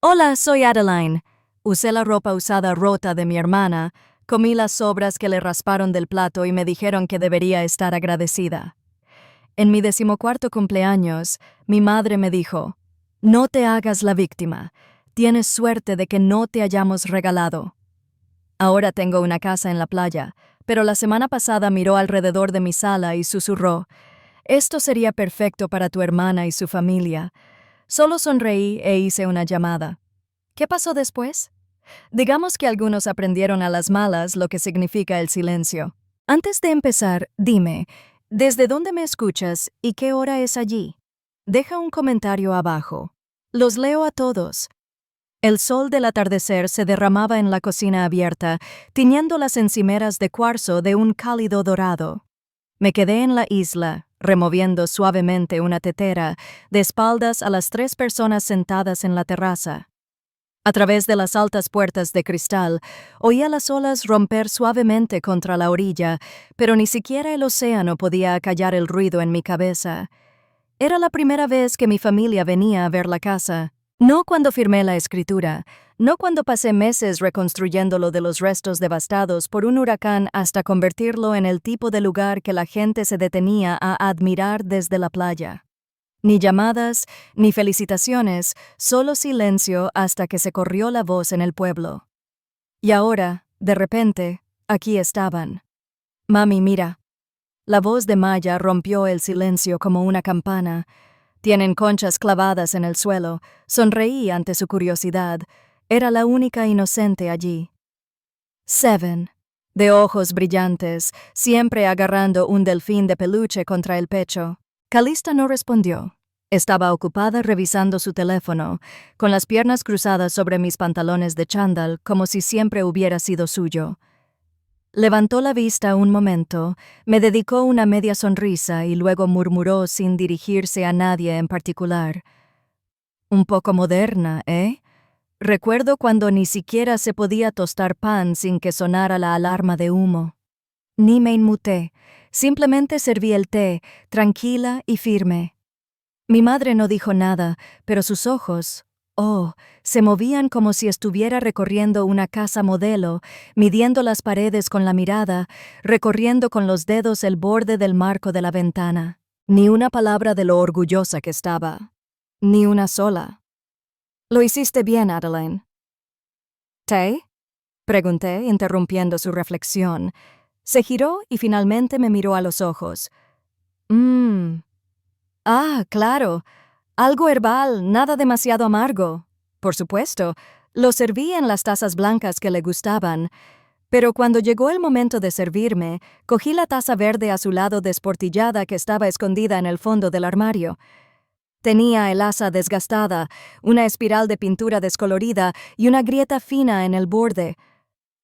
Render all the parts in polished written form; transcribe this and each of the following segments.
Hola, soy Adeline. Usé la ropa usada rota de mi hermana, comí las sobras que le rasparon del plato y me dijeron que debería estar agradecida. En mi 14º cumpleaños, mi madre me dijo, no te hagas la víctima, tienes suerte de que no te hayamos regalado. Ahora tengo una casa en la playa, pero la semana pasada miró alrededor de mi sala y susurró, esto sería perfecto para tu hermana y su familia. Solo sonreí e hice una llamada. ¿Qué pasó después? Digamos que algunos aprendieron a las malas lo que significa el silencio. Antes de empezar, dime, ¿desde dónde me escuchas y qué hora es allí? Deja un comentario abajo. Los leo a todos. El sol del atardecer se derramaba en la cocina abierta, tiñendo las encimeras de cuarzo de un cálido dorado. Me quedé en la isla, removiendo suavemente una tetera, de espaldas a las 3 personas sentadas en la terraza. A través de las altas puertas de cristal, oía las olas romper suavemente contra la orilla, pero ni siquiera el océano podía acallar el ruido en mi cabeza. Era la primera vez que mi familia venía a ver la casa. No cuando firmé la escritura, no cuando pasé meses reconstruyéndolo de los restos devastados por un huracán hasta convertirlo en el tipo de lugar que la gente se detenía a admirar desde la playa. Ni llamadas, ni felicitaciones, solo silencio hasta que se corrió la voz en el pueblo. Y ahora, de repente, aquí estaban. Mami, mira. La voz de Maya rompió el silencio como una campana. Tienen conchas clavadas en el suelo. Sonreí ante su curiosidad. Era la única inocente allí. Seven, de ojos brillantes, siempre agarrando un delfín de peluche contra el pecho. Calista no respondió. Estaba ocupada revisando su teléfono, con las piernas cruzadas sobre mis pantalones de chándal, como si siempre hubiera sido suyo. Levantó la vista un momento, me dedicó una media sonrisa y luego murmuró sin dirigirse a nadie en particular. Un poco moderna, ¿eh? Recuerdo cuando ni siquiera se podía tostar pan sin que sonara la alarma de humo. Ni me inmuté, simplemente serví el té, tranquila y firme. Mi madre no dijo nada, pero sus ojos, se movían como si estuviera recorriendo una casa modelo, midiendo las paredes con la mirada, recorriendo con los dedos el borde del marco de la ventana. Ni una palabra de lo orgullosa que estaba. Ni una sola. Lo hiciste bien, Adeline. ¿Té? Pregunté, interrumpiendo su reflexión. Se giró y finalmente me miró a los ojos. Ah, claro. Algo herbal, nada demasiado amargo. Por supuesto, lo serví en las tazas blancas que le gustaban, pero cuando llegó el momento de servirme, cogí la taza verde azulado desportillada que estaba escondida en el fondo del armario. Tenía el asa desgastada, una espiral de pintura descolorida y una grieta fina en el borde.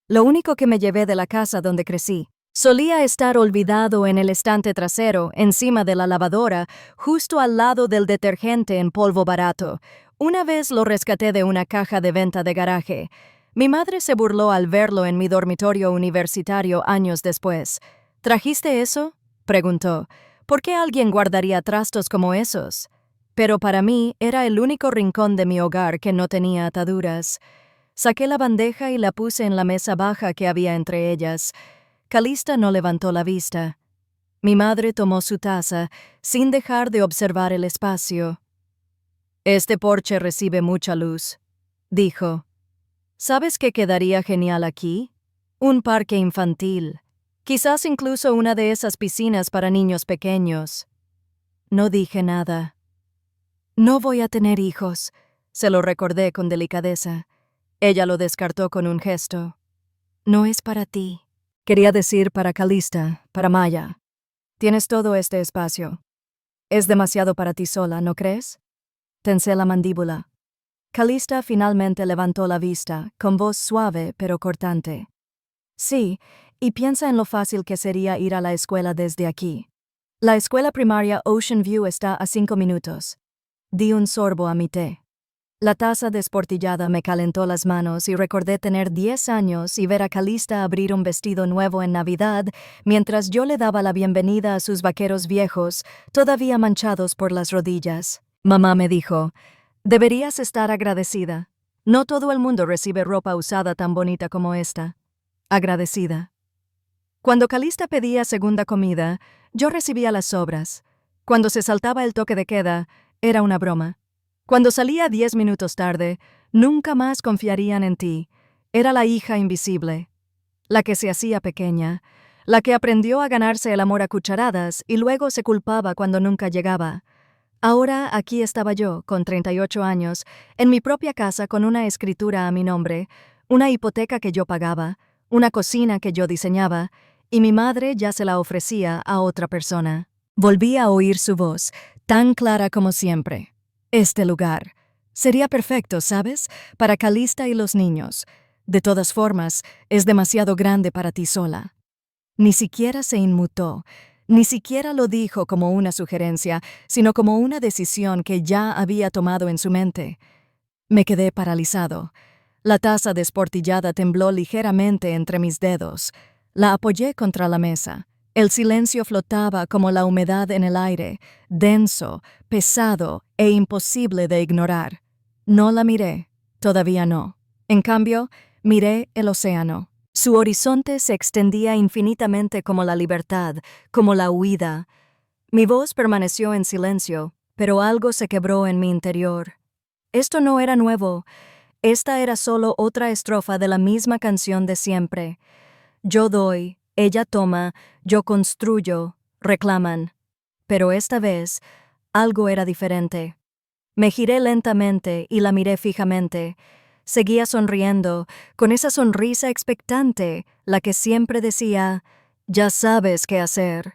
Lo único que me llevé de la casa donde crecí. Solía estar olvidado en el estante trasero, encima de la lavadora, justo al lado del detergente en polvo barato. Una vez lo rescaté de una caja de venta de garaje. Mi madre se burló al verlo en mi dormitorio universitario años después. ¿Trajiste eso?, preguntó. ¿Por qué alguien guardaría trastos como esos? Pero para mí era el único rincón de mi hogar que no tenía ataduras. Saqué la bandeja y la puse en la mesa baja que había entre ellas. Calista no levantó la vista. Mi madre tomó su taza, sin dejar de observar el espacio. Este porche recibe mucha luz, dijo. ¿Sabes qué quedaría genial aquí? Un parque infantil. Quizás incluso una de esas piscinas para niños pequeños. No dije nada. No voy a tener hijos, se lo recordé con delicadeza. Ella lo descartó con un gesto. No es para ti. Quería decir para Calista, para Maya. Tienes todo este espacio. Es demasiado para ti sola, ¿no crees? Tensé la mandíbula. Calista finalmente levantó la vista, con voz suave pero cortante. Sí, y piensa en lo fácil que sería ir a la escuela desde aquí. La escuela primaria Ocean View está a 5 minutos. Di un sorbo a mi té. La taza desportillada me calentó las manos y recordé tener 10 años y ver a Calista abrir un vestido nuevo en Navidad mientras yo le daba la bienvenida a sus vaqueros viejos, todavía manchados por las rodillas. Mamá me dijo, deberías estar agradecida. No todo el mundo recibe ropa usada tan bonita como esta. Agradecida. Cuando Calista pedía segunda comida, yo recibía las sobras. Cuando se saltaba el toque de queda, era una broma. Cuando salía 10 minutos tarde, nunca más confiarían en ti. Era la hija invisible, la que se hacía pequeña, la que aprendió a ganarse el amor a cucharadas y luego se culpaba cuando nunca llegaba. Ahora aquí estaba yo, con 38 años, en mi propia casa con una escritura a mi nombre, una hipoteca que yo pagaba, una cocina que yo diseñaba, y mi madre ya se la ofrecía a otra persona. Volví a oír su voz, tan clara como siempre. Este lugar sería perfecto, ¿sabes? Para Calista y los niños. De todas formas, es demasiado grande para ti sola. Ni siquiera se inmutó, ni siquiera lo dijo como una sugerencia, sino como una decisión que ya había tomado en su mente. Me quedé paralizado. La taza desportillada tembló ligeramente entre mis dedos. La apoyé contra la mesa. El silencio flotaba como la humedad en el aire, denso, pesado e imposible de ignorar. No la miré, todavía no. En cambio, miré el océano. Su horizonte se extendía infinitamente como la libertad, como la huida. Mi voz permaneció en silencio, pero algo se quebró en mi interior. Esto no era nuevo. Esta era solo otra estrofa de la misma canción de siempre. Yo doy, ella toma, yo construyo, reclaman. Pero esta vez, algo era diferente. Me giré lentamente y la miré fijamente. Seguía sonriendo, con esa sonrisa expectante, la que siempre decía, «Ya sabes qué hacer».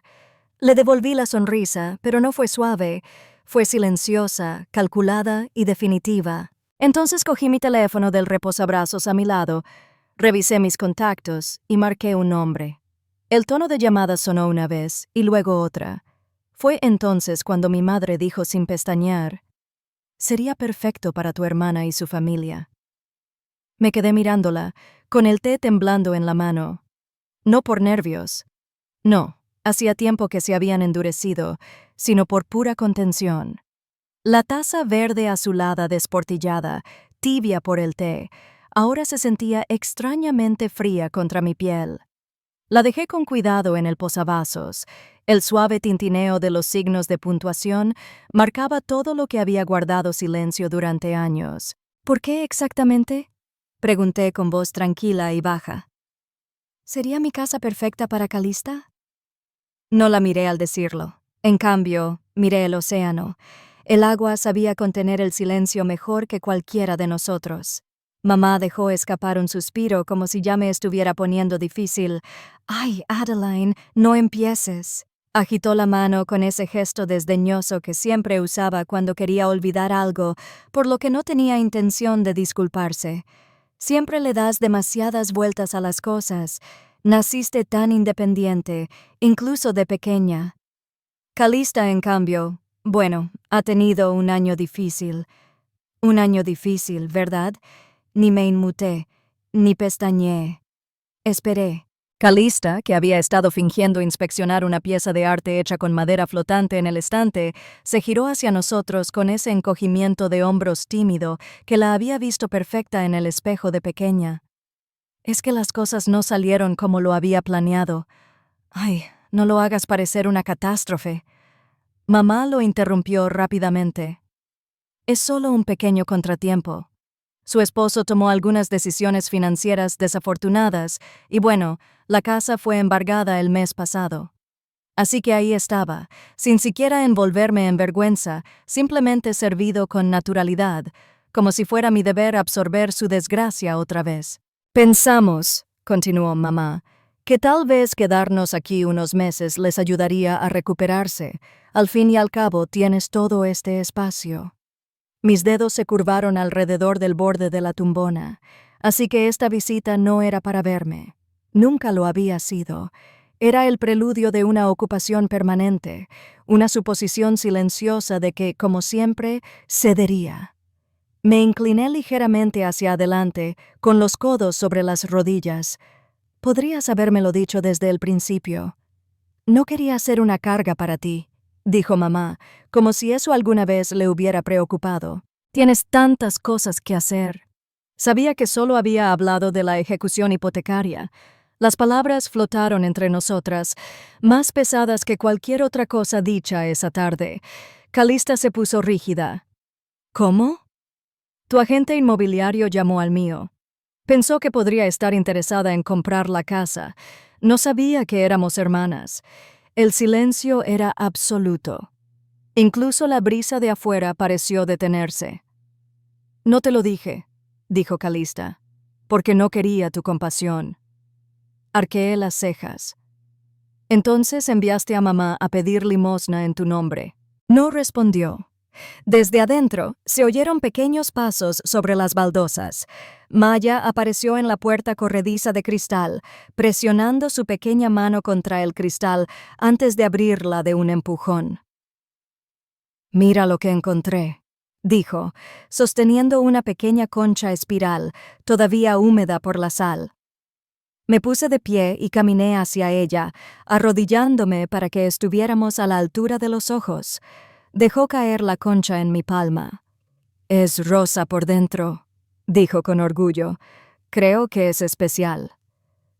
Le devolví la sonrisa, pero no fue suave, fue silenciosa, calculada y definitiva. Entonces cogí mi teléfono del reposabrazos a mi lado, revisé mis contactos y marqué un nombre. El tono de llamada sonó una vez y luego otra. Fue entonces cuando mi madre dijo sin pestañear, «Sería perfecto para tu hermana y su familia». Me quedé mirándola, con el té temblando en la mano. No por nervios. No, hacía tiempo que se habían endurecido, sino por pura contención. La taza verde azulada desportillada, tibia por el té, ahora se sentía extrañamente fría contra mi piel. La dejé con cuidado en el posavasos. El suave tintineo de los signos de puntuación marcaba todo lo que había guardado silencio durante años. ¿Por qué exactamente?, pregunté con voz tranquila y baja. ¿Sería mi casa perfecta para Calista? No la miré al decirlo. En cambio, miré el océano. El agua sabía contener el silencio mejor que cualquiera de nosotros. Mamá dejó escapar un suspiro como si ya me estuviera poniendo difícil. «Ay, Adeline, no empieces». Agitó la mano con ese gesto desdeñoso que siempre usaba cuando quería olvidar algo, por lo que no tenía intención de disculparse. Siempre le das demasiadas vueltas a las cosas. Naciste tan independiente, incluso de pequeña. Calista, en cambio, bueno, ha tenido un año difícil. Un año difícil, ¿verdad? Ni me inmuté, ni pestañeé. Esperé. Calista, que había estado fingiendo inspeccionar una pieza de arte hecha con madera flotante en el estante, se giró hacia nosotros con ese encogimiento de hombros tímido que la había visto perfecta en el espejo de pequeña. «Es que las cosas no salieron como lo había planeado. Ay, no lo hagas parecer una catástrofe». Mamá lo interrumpió rápidamente. «Es solo un pequeño contratiempo. Su esposo tomó algunas decisiones financieras desafortunadas y bueno, la casa fue embargada el mes pasado. Así que ahí estaba, sin siquiera envolverme en vergüenza, simplemente servido con naturalidad, como si fuera mi deber absorber su desgracia otra vez. Pensamos», continuó mamá, «que tal vez quedarnos aquí unos meses les ayudaría a recuperarse. Al fin y al cabo tienes todo este espacio». Mis dedos se curvaron alrededor del borde de la tumbona, así que esta visita no era para verme. Nunca lo había sido. Era el preludio de una ocupación permanente, una suposición silenciosa de que, como siempre, cedería. Me incliné ligeramente hacia adelante, con los codos sobre las rodillas. «Podrías habérmelo dicho desde el principio. No quería ser una carga para ti», dijo mamá, como si eso alguna vez le hubiera preocupado. «Tienes tantas cosas que hacer». Sabía que solo había hablado de la ejecución hipotecaria. Las palabras flotaron entre nosotras, más pesadas que cualquier otra cosa dicha esa tarde. Calista se puso rígida. ¿Cómo? Tu agente inmobiliario llamó al mío. Pensó que podría estar interesada en comprar la casa. No sabía que éramos hermanas. El silencio era absoluto. Incluso la brisa de afuera pareció detenerse. No te lo dije, dijo Calista, porque no quería tu compasión. Arqueé las cejas. Entonces enviaste a mamá a pedir limosna en tu nombre. No respondió. Desde adentro se oyeron pequeños pasos sobre las baldosas. Maya apareció en la puerta corrediza de cristal, presionando su pequeña mano contra el cristal antes de abrirla de un empujón. «Mira lo que encontré», dijo, sosteniendo una pequeña concha espiral, todavía húmeda por la sal. Me puse de pie y caminé hacia ella, arrodillándome para que estuviéramos a la altura de los ojos. Dejó caer la concha en mi palma. «Es rosa por dentro», dijo con orgullo. «Creo que es especial».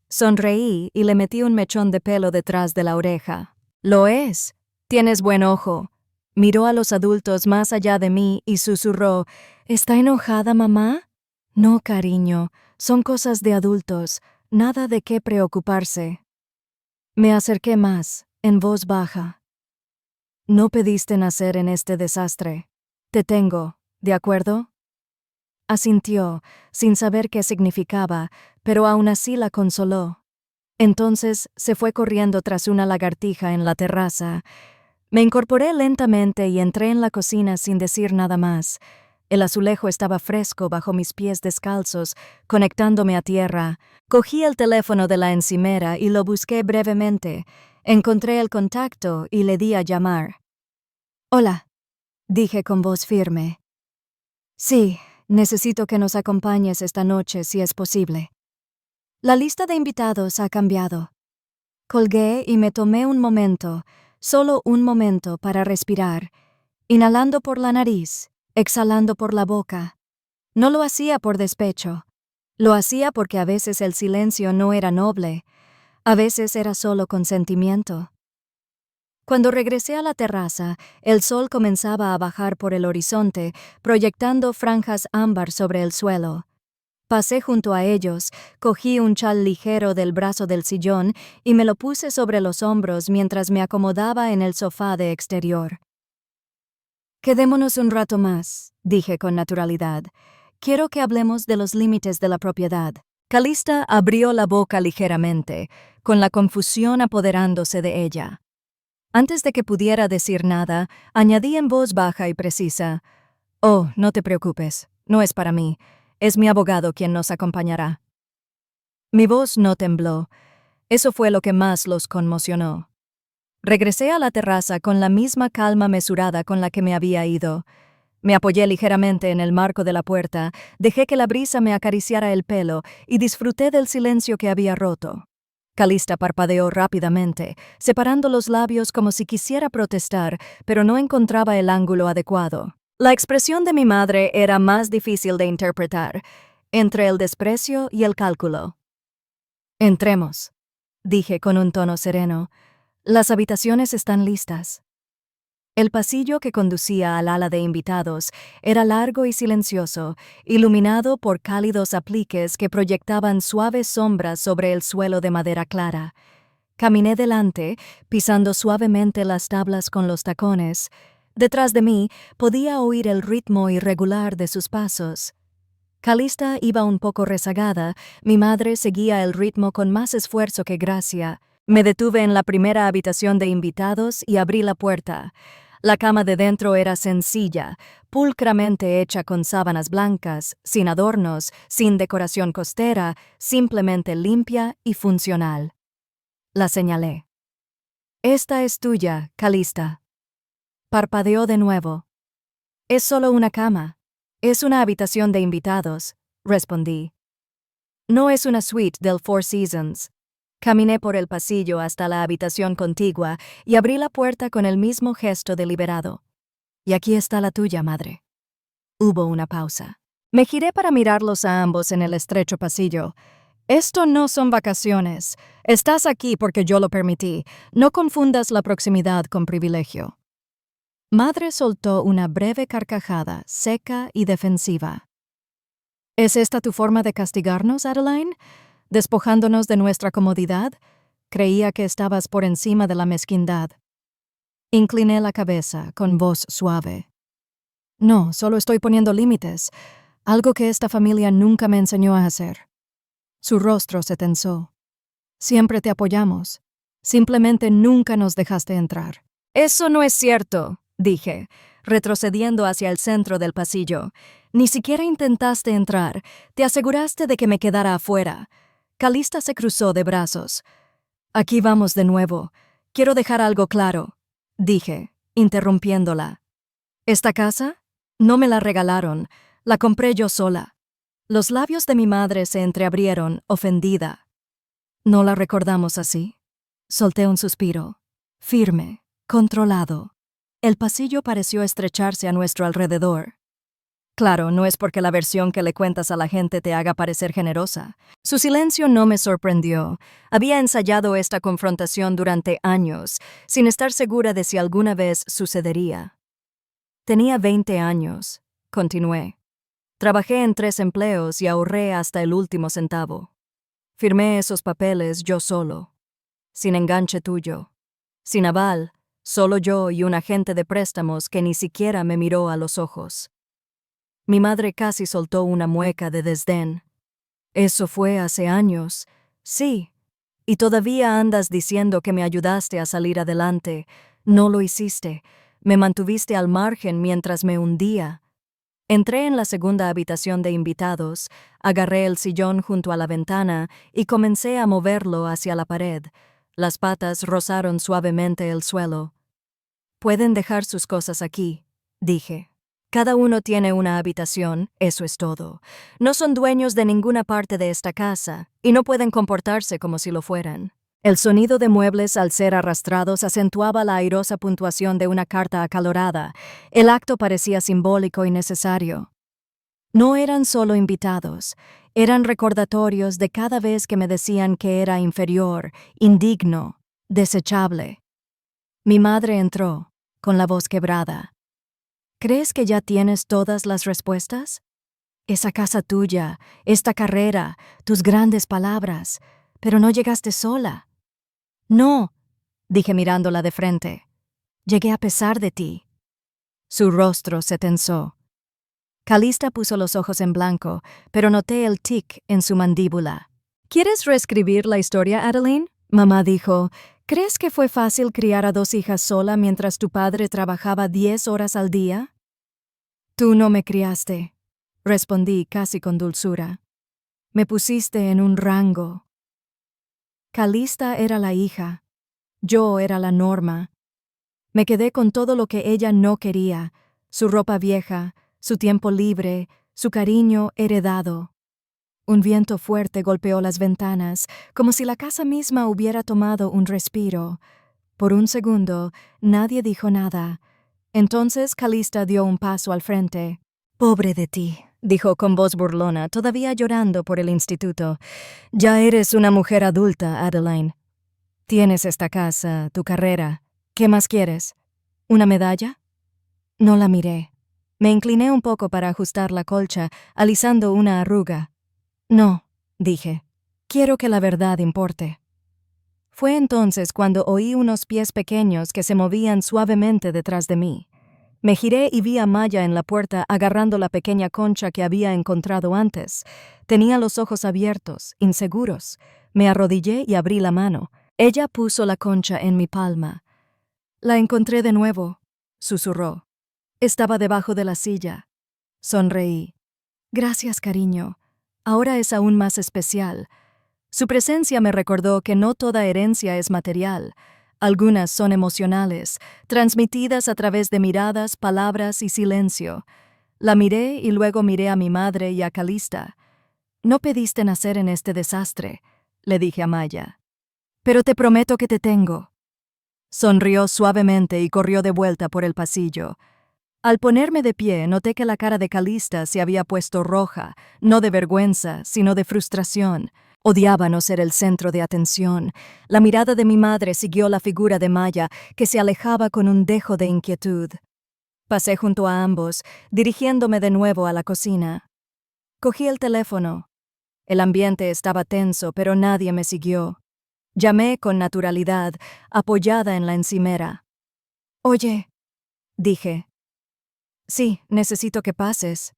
Sonreí y le metí un mechón de pelo detrás de la oreja. «Lo es. Tienes buen ojo». Miró a los adultos más allá de mí y susurró. «¿Está enojada, mamá?» «No, cariño. Son cosas de adultos. Nada de qué preocuparse». Me acerqué más, en voz baja. «No pediste nacer en este desastre. Te tengo, ¿de acuerdo?» Asintió, sin saber qué significaba, pero aún así la consoló. Entonces se fue corriendo tras una lagartija en la terraza. Me incorporé lentamente y entré en la cocina sin decir nada más. El azulejo estaba fresco bajo mis pies descalzos, conectándome a tierra. Cogí el teléfono de la encimera y lo busqué brevemente. Encontré el contacto y le di a llamar. «Hola», dije con voz firme. «Sí, necesito que nos acompañes esta noche si es posible. La lista de invitados ha cambiado». Colgué y me tomé un momento, solo un momento para respirar, inhalando por la nariz, exhalando por la boca. No lo hacía por despecho. Lo hacía porque a veces el silencio no era noble, a veces era solo consentimiento. Cuando regresé a la terraza, el sol comenzaba a bajar por el horizonte, proyectando franjas ámbar sobre el suelo. Pasé junto a ellos, cogí un chal ligero del brazo del sillón y me lo puse sobre los hombros mientras me acomodaba en el sofá de exterior. «Quedémonos un rato más», dije con naturalidad. «Quiero que hablemos de los límites de la propiedad». Calista abrió la boca ligeramente, con la confusión apoderándose de ella. Antes de que pudiera decir nada, añadí en voz baja y precisa: «Oh, no te preocupes, no es para mí. Es mi abogado quien nos acompañará». Mi voz no tembló. Eso fue lo que más los conmocionó. Regresé a la terraza con la misma calma mesurada con la que me había ido. Me apoyé ligeramente en el marco de la puerta, dejé que la brisa me acariciara el pelo y disfruté del silencio que había roto. Calista parpadeó rápidamente, separando los labios como si quisiera protestar, pero no encontraba el ángulo adecuado. La expresión de mi madre era más difícil de interpretar, entre el desprecio y el cálculo. «Entremos», dije con un tono sereno. «Las habitaciones están listas». El pasillo que conducía al ala de invitados era largo y silencioso, iluminado por cálidos apliques que proyectaban suaves sombras sobre el suelo de madera clara. Caminé delante, pisando suavemente las tablas con los tacones. Detrás de mí podía oír el ritmo irregular de sus pasos. Calista iba un poco rezagada, mi madre seguía el ritmo con más esfuerzo que gracia. Me detuve en la primera habitación de invitados y abrí la puerta. La cama de dentro era sencilla, pulcramente hecha con sábanas blancas, sin adornos, sin decoración costera, simplemente limpia y funcional. La señalé. «Esta es tuya, Calista». Parpadeó de nuevo. «Es solo una cama. Es una habitación de invitados», respondí. «No es una suite del Four Seasons». Caminé por el pasillo hasta la habitación contigua y abrí la puerta con el mismo gesto deliberado. «Y aquí está la tuya, madre». Hubo una pausa. Me giré para mirarlos a ambos en el estrecho pasillo. Esto no son vacaciones. Estás aquí porque yo lo permití. No confundas la proximidad con privilegio. Madre soltó una breve carcajada, seca y defensiva. ¿Es esta tu forma de castigarnos, Adeline? ¿Despojándonos de nuestra comodidad? Creía que estabas por encima de la mezquindad. Incliné la cabeza, con voz suave. No, solo estoy poniendo límites, algo que esta familia nunca me enseñó a hacer. Su rostro se tensó. Siempre te apoyamos. Simplemente nunca nos dejaste entrar. Eso no es cierto, dije, retrocediendo hacia el centro del pasillo. Ni siquiera intentaste entrar. Te aseguraste de que me quedara afuera. Calista se cruzó de brazos. Aquí vamos de nuevo. Quiero dejar algo claro, dije, interrumpiéndola. ¿Esta casa? No me la regalaron. La compré yo sola. Los labios de mi madre se entreabrieron, ofendida. ¿No la recordamos así? Solté un suspiro. Firme, controlado. El pasillo pareció estrecharse a nuestro alrededor. Claro, no es porque la versión que le cuentas a la gente te haga parecer generosa. Su silencio no me sorprendió. Había ensayado esta confrontación durante años, sin estar segura de si alguna vez sucedería. Tenía 20 años, continué. Trabajé en 3 empleos y ahorré hasta el último centavo. Firmé esos papeles yo solo, sin enganche tuyo, sin aval, solo yo y un agente de préstamos que ni siquiera me miró a los ojos. Mi madre casi soltó una mueca de desdén. Eso fue hace años, sí, y todavía andas diciendo que me ayudaste a salir adelante. No lo hiciste, me mantuviste al margen mientras me hundía. Entré en la segunda habitación de invitados, agarré el sillón junto a la ventana y comencé a moverlo hacia la pared. Las patas rozaron suavemente el suelo. Pueden dejar sus cosas aquí, dije. Cada uno tiene una habitación, eso es todo. No son dueños de ninguna parte de esta casa, y no pueden comportarse como si lo fueran. El sonido de muebles al ser arrastrados acentuaba la airosa puntuación de una carta acalorada. El acto parecía simbólico y necesario. No eran solo invitados, eran recordatorios de cada vez que me decían que era inferior, indigno, desechable. Mi madre entró, con la voz quebrada. ¿Crees que ya tienes todas las respuestas? Esa casa tuya, esta carrera, tus grandes palabras, pero no llegaste sola. No, dije mirándola de frente. Llegué a pesar de ti. Su rostro se tensó. Calista puso los ojos en blanco, pero noté el tic en su mandíbula. ¿Quieres reescribir la historia, Adeline? Mamá dijo, ¿crees que fue fácil criar a 2 hijas sola mientras tu padre trabajaba 10 horas al día? Tú no me criaste, respondí casi con dulzura. Me pusiste en un rango. Calista era la hija. Yo era la norma. Me quedé con todo lo que ella no quería, su ropa vieja, su tiempo libre, su cariño heredado. Un viento fuerte golpeó las ventanas, como si la casa misma hubiera tomado un respiro. Por un segundo, nadie dijo nada. Entonces Calista dio un paso al frente. «Pobre de ti», dijo con voz burlona, todavía llorando por el instituto. «Ya eres una mujer adulta, Adeline. Tienes esta casa, tu carrera. ¿Qué más quieres? ¿Una medalla?» No la miré. Me incliné un poco para ajustar la colcha, alisando una arruga. «No», dije. «Quiero que la verdad importe». Fue entonces cuando oí unos pies pequeños que se movían suavemente detrás de mí. Me giré y vi a Maya en la puerta agarrando la pequeña concha que había encontrado antes. Tenía los ojos abiertos, inseguros. Me arrodillé y abrí la mano. Ella puso la concha en mi palma. «La encontré de nuevo», susurró. Estaba debajo de la silla. Sonreí. «Gracias, cariño. Ahora es aún más especial». Su presencia me recordó que no toda herencia es material. Algunas son emocionales, transmitidas a través de miradas, palabras y silencio. La miré y luego miré a mi madre y a Calista. «No pediste nacer en este desastre», le dije a Maya. «Pero te prometo que te tengo». Sonrió suavemente y corrió de vuelta por el pasillo. Al ponerme de pie, noté que la cara de Calista se había puesto roja, no de vergüenza, sino de frustración. Odiaba no ser el centro de atención. La mirada de mi madre siguió la figura de Maya, que se alejaba con un dejo de inquietud. Pasé junto a ambos, dirigiéndome de nuevo a la cocina. Cogí el teléfono. El ambiente estaba tenso, pero nadie me siguió. Llamé con naturalidad, apoyada en la encimera. «Oye», dije. «Sí, necesito que pases».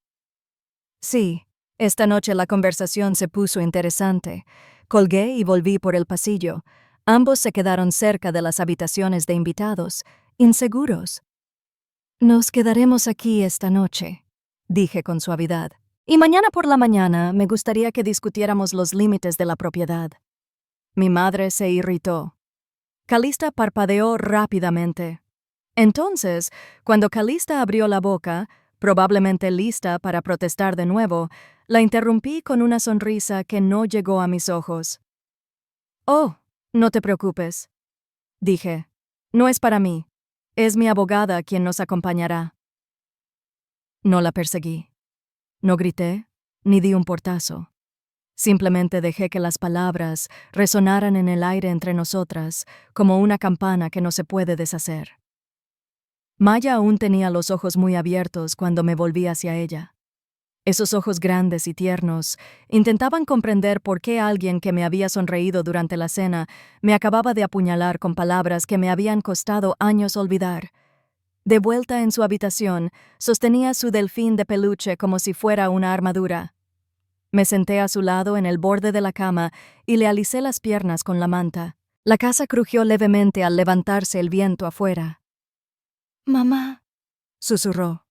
Sí, esta noche la conversación se puso interesante. Colgué y volví por el pasillo. Ambos se quedaron cerca de las habitaciones de invitados, inseguros. «Nos quedaremos aquí esta noche», dije con suavidad. «Y mañana por la mañana me gustaría que discutiéramos los límites de la propiedad». Mi madre se irritó. Calista parpadeó rápidamente. Entonces, cuando Calista abrió la boca, probablemente lista para protestar de nuevo, la interrumpí con una sonrisa que no llegó a mis ojos. «Oh, no te preocupes», dije. «No es para mí. Es mi abogada quien nos acompañará». No la perseguí. No grité, ni di un portazo. Simplemente dejé que las palabras resonaran en el aire entre nosotras, como una campana que no se puede deshacer. Maya aún tenía los ojos muy abiertos cuando me volví hacia ella. Esos ojos grandes y tiernos intentaban comprender por qué alguien que me había sonreído durante la cena me acababa de apuñalar con palabras que me habían costado años olvidar. De vuelta en su habitación, sostenía su delfín de peluche como si fuera una armadura. Me senté a su lado en el borde de la cama y le alicé las piernas con la manta. La casa crujió levemente al levantarse el viento afuera. «Mamá», susurró.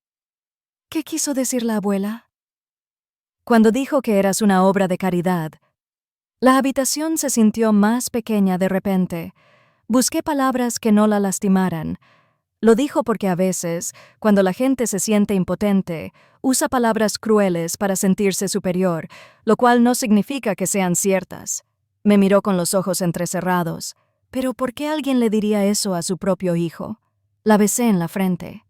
«¿Qué quiso decir la abuela?» Cuando dijo que eras una obra de caridad, la habitación se sintió más pequeña de repente. Busqué palabras que no la lastimaran. Lo dijo porque a veces, cuando la gente se siente impotente, usa palabras crueles para sentirse superior, lo cual no significa que sean ciertas. Me miró con los ojos entrecerrados. ¿Pero por qué alguien le diría eso a su propio hijo? La besé en la frente.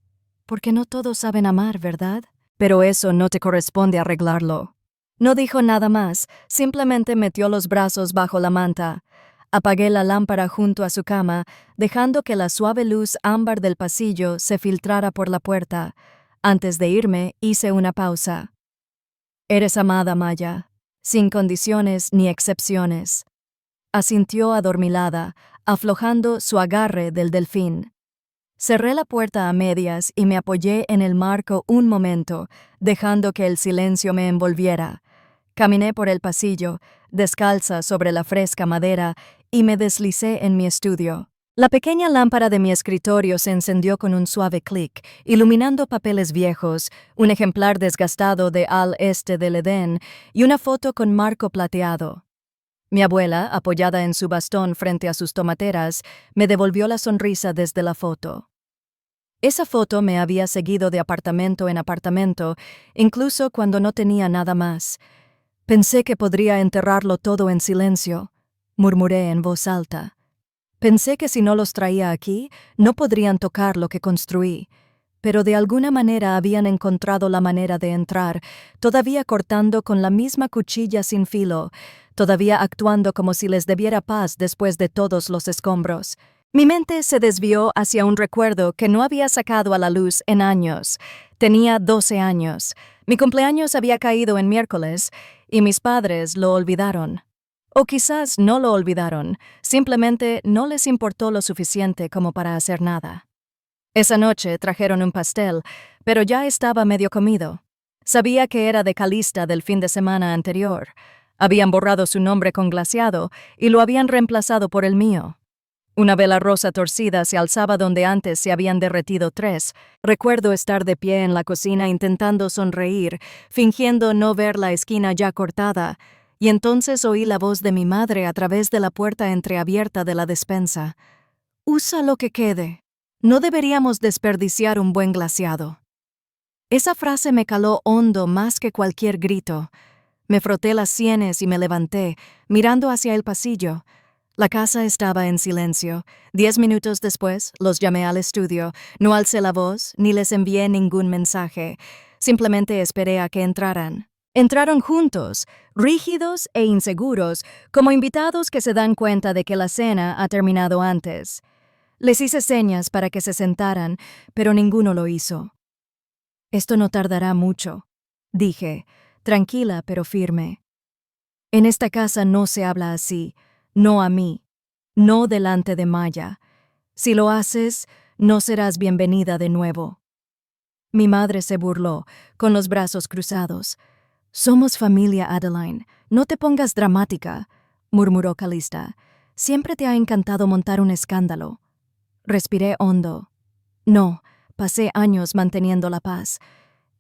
Porque no todos saben amar, ¿verdad? Pero eso no te corresponde arreglarlo. No dijo nada más, simplemente metió los brazos bajo la manta. Apagué la lámpara junto a su cama, dejando que la suave luz ámbar del pasillo se filtrara por la puerta. Antes de irme, hice una pausa. «Eres amada, Maya, sin condiciones ni excepciones», asintió adormilada, aflojando su agarre del delfín. Cerré la puerta a medias y me apoyé en el marco un momento, dejando que el silencio me envolviera. Caminé por el pasillo, descalza sobre la fresca madera, y me deslicé en mi estudio. La pequeña lámpara de mi escritorio se encendió con un suave clic, iluminando papeles viejos, un ejemplar desgastado de Al Este del Edén y una foto con marco plateado. Mi abuela, apoyada en su bastón frente a sus tomateras, me devolvió la sonrisa desde la foto. Esa foto me había seguido de apartamento en apartamento, incluso cuando no tenía nada más. «Pensé que podría enterrarlo todo en silencio», murmuré en voz alta. «Pensé que si no los traía aquí, no podrían tocar lo que construí». Pero de alguna manera habían encontrado la manera de entrar, todavía cortando con la misma cuchilla sin filo, todavía actuando como si les debiera paz después de todos los escombros. Mi mente se desvió hacia un recuerdo que no había sacado a la luz en años. Tenía 12 años. Mi cumpleaños había caído en miércoles, y mis padres lo olvidaron. O quizás no lo olvidaron, simplemente no les importó lo suficiente como para hacer nada. Esa noche trajeron un pastel, pero ya estaba medio comido. Sabía que era de Calista del fin de semana anterior. Habían borrado su nombre con glaseado y lo habían reemplazado por el mío. Una vela rosa torcida se alzaba donde antes se habían derretido 3. Recuerdo estar de pie en la cocina intentando sonreír, fingiendo no ver la esquina ya cortada, y entonces oí la voz de mi madre a través de la puerta entreabierta de la despensa. «Usa lo que quede. No deberíamos desperdiciar un buen glaseado». Esa frase me caló hondo más que cualquier grito. Me froté las sienes y me levanté, mirando hacia el pasillo. La casa estaba en silencio. 10 minutos después, los llamé al estudio. No alcé la voz, ni les envié ningún mensaje. Simplemente esperé a que entraran. Entraron juntos, rígidos e inseguros, como invitados que se dan cuenta de que la cena ha terminado antes. Les hice señas para que se sentaran, pero ninguno lo hizo. «Esto no tardará mucho», dije, tranquila pero firme. «En esta casa no se habla así, no a mí, no delante de Maya. Si lo haces, no serás bienvenida de nuevo». Mi madre se burló, con los brazos cruzados. «Somos familia, Adeline. No te pongas dramática», murmuró Calista. «Siempre te ha encantado montar un escándalo». Respiré hondo. «No, pasé años manteniendo la paz.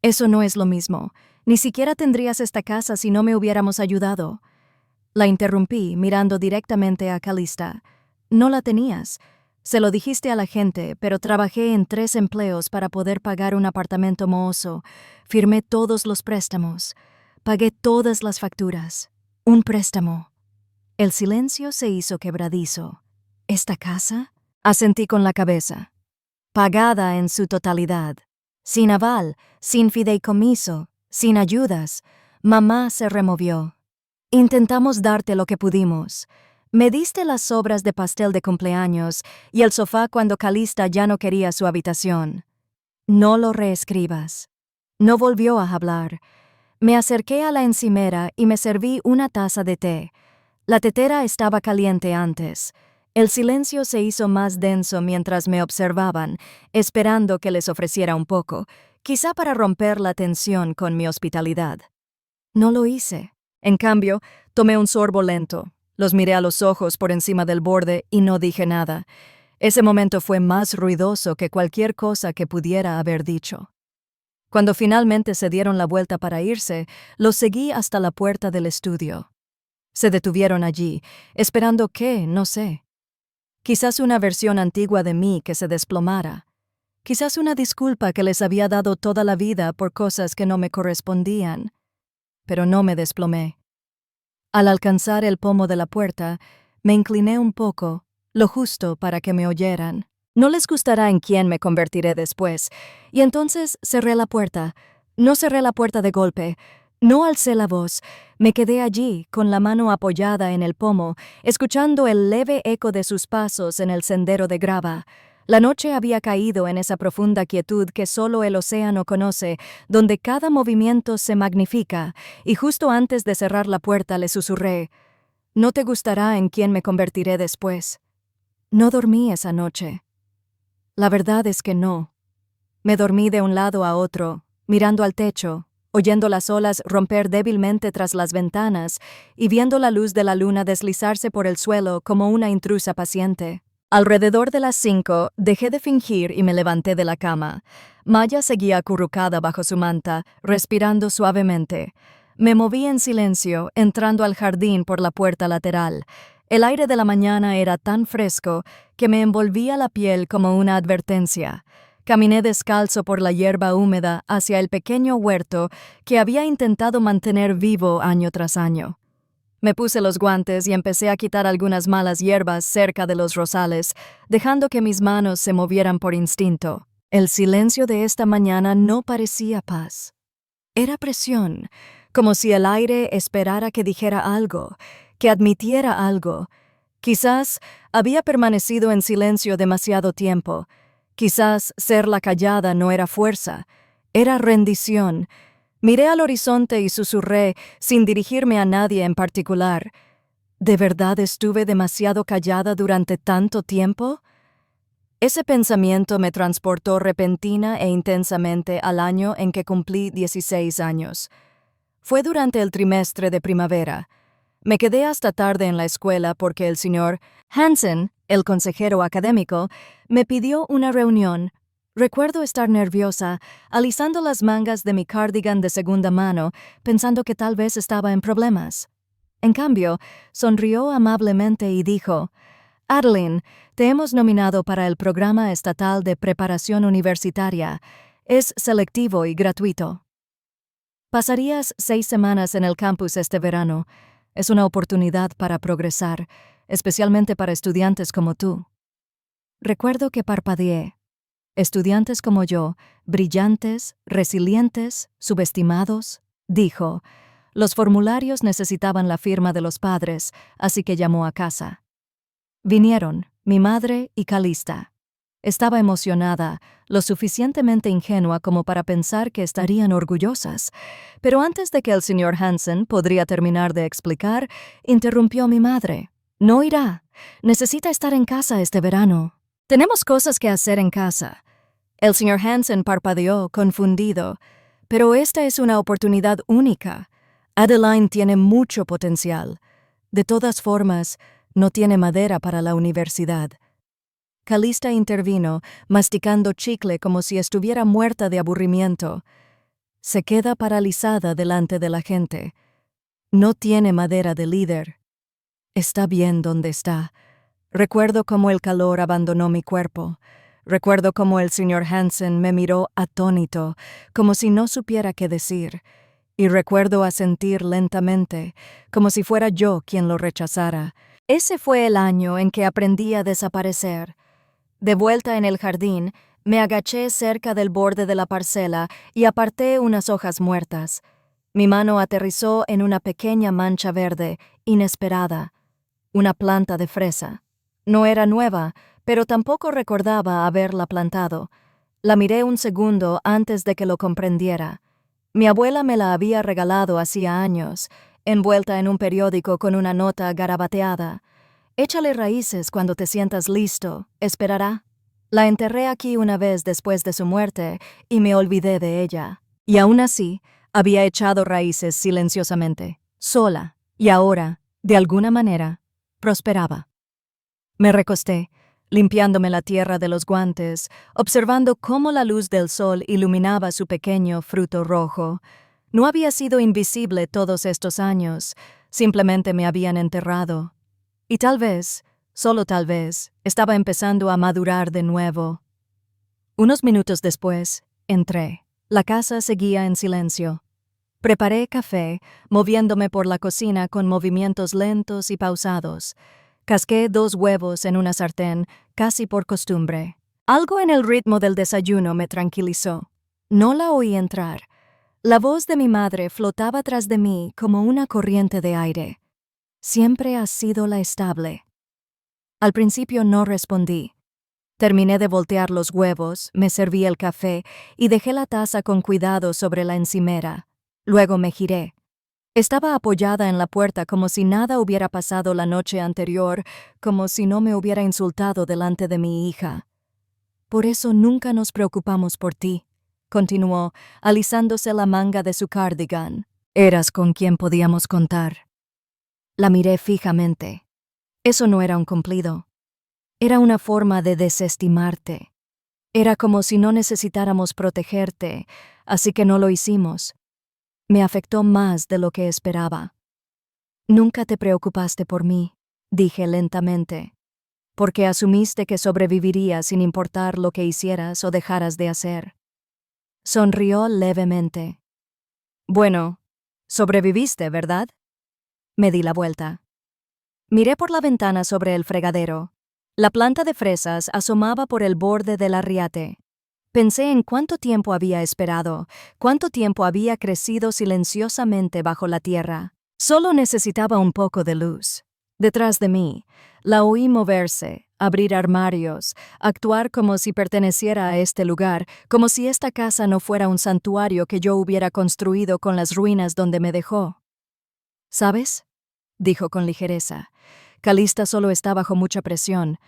Eso no es lo mismo. Ni siquiera tendrías esta casa si no me hubiéramos ayudado». La interrumpí, mirando directamente a Calista. «No la tenías. Se lo dijiste a la gente, pero trabajé en 3 empleos para poder pagar un apartamento mohoso. Firmé todos los préstamos. Pagué todas las facturas. Un préstamo». El silencio se hizo quebradizo. «¿Esta casa?», asentí con la cabeza. «Pagada en su totalidad. Sin aval, sin fideicomiso, sin ayudas. Mamá se removió. Intentamos darte lo que pudimos. Me diste las sobras de pastel de cumpleaños y el sofá cuando Calista ya no quería su habitación. No lo reescribas». No volvió a hablar. Me acerqué a la encimera y me serví una taza de té. La tetera estaba caliente antes. El silencio se hizo más denso mientras me observaban, esperando que les ofreciera un poco, quizá para romper la tensión con mi hospitalidad. No lo hice. En cambio, tomé un sorbo lento. Los miré a los ojos por encima del borde y no dije nada. Ese momento fue más ruidoso que cualquier cosa que pudiera haber dicho. Cuando finalmente se dieron la vuelta para irse, los seguí hasta la puerta del estudio. Se detuvieron allí, esperando que, no sé. Quizás una versión antigua de mí que se desplomara. Quizás una disculpa que les había dado toda la vida por cosas que no me correspondían. Pero no me desplomé. Al alcanzar el pomo de la puerta, me incliné un poco, lo justo para que me oyeran. No les gustará en quién me convertiré después, y entonces cerré la puerta. No cerré la puerta de golpe. No alcé la voz. Me quedé allí, con la mano apoyada en el pomo, escuchando el leve eco de sus pasos en el sendero de grava. La noche había caído en esa profunda quietud que solo el océano conoce, donde cada movimiento se magnifica, y justo antes de cerrar la puerta le susurré: «No te gustará en quién me convertiré después». No dormí esa noche. La verdad es que no. Me dormí de un lado a otro, mirando al techo, oyendo las olas romper débilmente tras las ventanas y viendo la luz de la luna deslizarse por el suelo como una intrusa paciente. Alrededor de las 5 dejé de fingir y me levanté de la cama. Maya seguía acurrucada bajo su manta, respirando suavemente. Me moví en silencio, entrando al jardín por la puerta lateral. El aire de la mañana era tan fresco que me envolvía la piel como una advertencia. Caminé descalzo por la hierba húmeda hacia el pequeño huerto que había intentado mantener vivo año tras año. Me puse los guantes y empecé a quitar algunas malas hierbas cerca de los rosales, dejando que mis manos se movieran por instinto. El silencio de esta mañana no parecía paz. Era presión, como si el aire esperara que dijera algo, que admitiera algo. Quizás había permanecido en silencio demasiado tiempo. Quizás ser la callada no era fuerza, era rendición. Miré al horizonte y susurré, sin dirigirme a nadie en particular: ¿de verdad estuve demasiado callada durante tanto tiempo? Ese pensamiento me transportó repentina e intensamente al año en que cumplí 16 años. Fue durante el trimestre de primavera. Me quedé hasta tarde en la escuela porque el señor Hansen, el consejero académico, me pidió una reunión. Recuerdo estar nerviosa, alisando las mangas de mi cardigan de segunda mano, pensando que tal vez estaba en problemas. En cambio, sonrió amablemente y dijo: «Adeline, te hemos nominado para el programa estatal de preparación universitaria. Es selectivo y gratuito. Pasarías 6 semanas en el campus este verano. Es una oportunidad para progresar. especialmente para estudiantes como tú. Recuerdo que parpadeé. Estudiantes como yo, brillantes, resilientes, subestimados, dijo. Los formularios necesitaban la firma de los padres, así que llamó a casa. Vinieron, mi madre y Calista. Estaba emocionada, lo suficientemente ingenua como para pensar que estarían orgullosas, pero antes de que el señor Hansen podría terminar de explicar, interrumpió mi madre. No irá. Necesita estar en casa este verano. Tenemos cosas que hacer en casa. El señor Hansen parpadeó, confundido. Pero esta es una oportunidad única. Adeline tiene mucho potencial. De todas formas, no tiene madera para la universidad. Calista intervino, masticando chicle como si estuviera muerta de aburrimiento. Se queda paralizada delante de la gente. No tiene madera de líder. Está bien donde está. Recuerdo cómo el calor abandonó mi cuerpo. Recuerdo cómo el señor Hansen me miró atónito, como si no supiera qué decir. Y recuerdo asentir lentamente, como si fuera yo quien lo rechazara. Ese fue el año en que aprendí a desaparecer. De vuelta en el jardín, me agaché cerca del borde de la parcela y aparté unas hojas muertas. Mi mano aterrizó en una pequeña mancha verde, inesperada. Una planta de fresa. No era nueva, pero tampoco recordaba haberla plantado. La miré un segundo antes de que lo comprendiera. Mi abuela me la había regalado hacía años, envuelta en un periódico con una nota garabateada. Échale raíces cuando te sientas listo, esperará. La enterré aquí una vez después de su muerte y me olvidé de ella. Y aún así, había echado raíces silenciosamente, sola, y ahora, de alguna manera, prosperaba. Me recosté, limpiándome la tierra de los guantes, observando cómo la luz del sol iluminaba su pequeño fruto rojo. No había sido invisible todos estos años, simplemente me habían enterrado. Y tal vez, solo tal vez, estaba empezando a madurar de nuevo. Unos minutos después, entré. La casa seguía en silencio. Preparé café, moviéndome por la cocina con movimientos lentos y pausados. Casqué 2 huevos en una sartén, casi por costumbre. Algo en el ritmo del desayuno me tranquilizó. No la oí entrar. La voz de mi madre flotaba tras de mí como una corriente de aire. Siempre has sido la estable. Al principio no respondí. Terminé de voltear los huevos, me serví el café y dejé la taza con cuidado sobre la encimera. Luego me giré. Estaba apoyada en la puerta como si nada hubiera pasado la noche anterior, como si no me hubiera insultado delante de mi hija. Por eso nunca nos preocupamos por ti, continuó, alisándose la manga de su cardigan. Eras con quien podíamos contar. La miré fijamente. Eso no era un cumplido. Era una forma de desestimarte. Era como si no necesitáramos protegerte, así que no lo hicimos. Me afectó más de lo que esperaba. Nunca te preocupaste por mí, dije lentamente, porque asumiste que sobreviviría sin importar lo que hicieras o dejaras de hacer. Sonrió levemente. Bueno, sobreviviste, ¿verdad? Me di la vuelta. Miré por la ventana sobre el fregadero. La planta de fresas asomaba por el borde del arriate. Pensé en cuánto tiempo había esperado, cuánto tiempo había crecido silenciosamente bajo la tierra. Solo necesitaba un poco de luz. Detrás de mí, la oí moverse, abrir armarios, actuar como si perteneciera a este lugar, como si esta casa no fuera un santuario que yo hubiera construido con las ruinas donde me dejó. ¿Sabes?, dijo con ligereza. Calista solo está bajo mucha presión.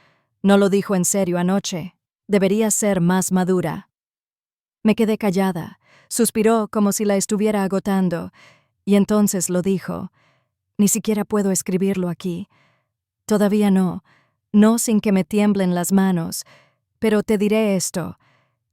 No lo dijo en serio anoche. Debería ser más madura. Me quedé callada. Suspiró como si la estuviera agotando. Y entonces lo dijo. Ni siquiera puedo escribirlo aquí. Todavía no. No sin que me tiemblen las manos. Pero te diré esto.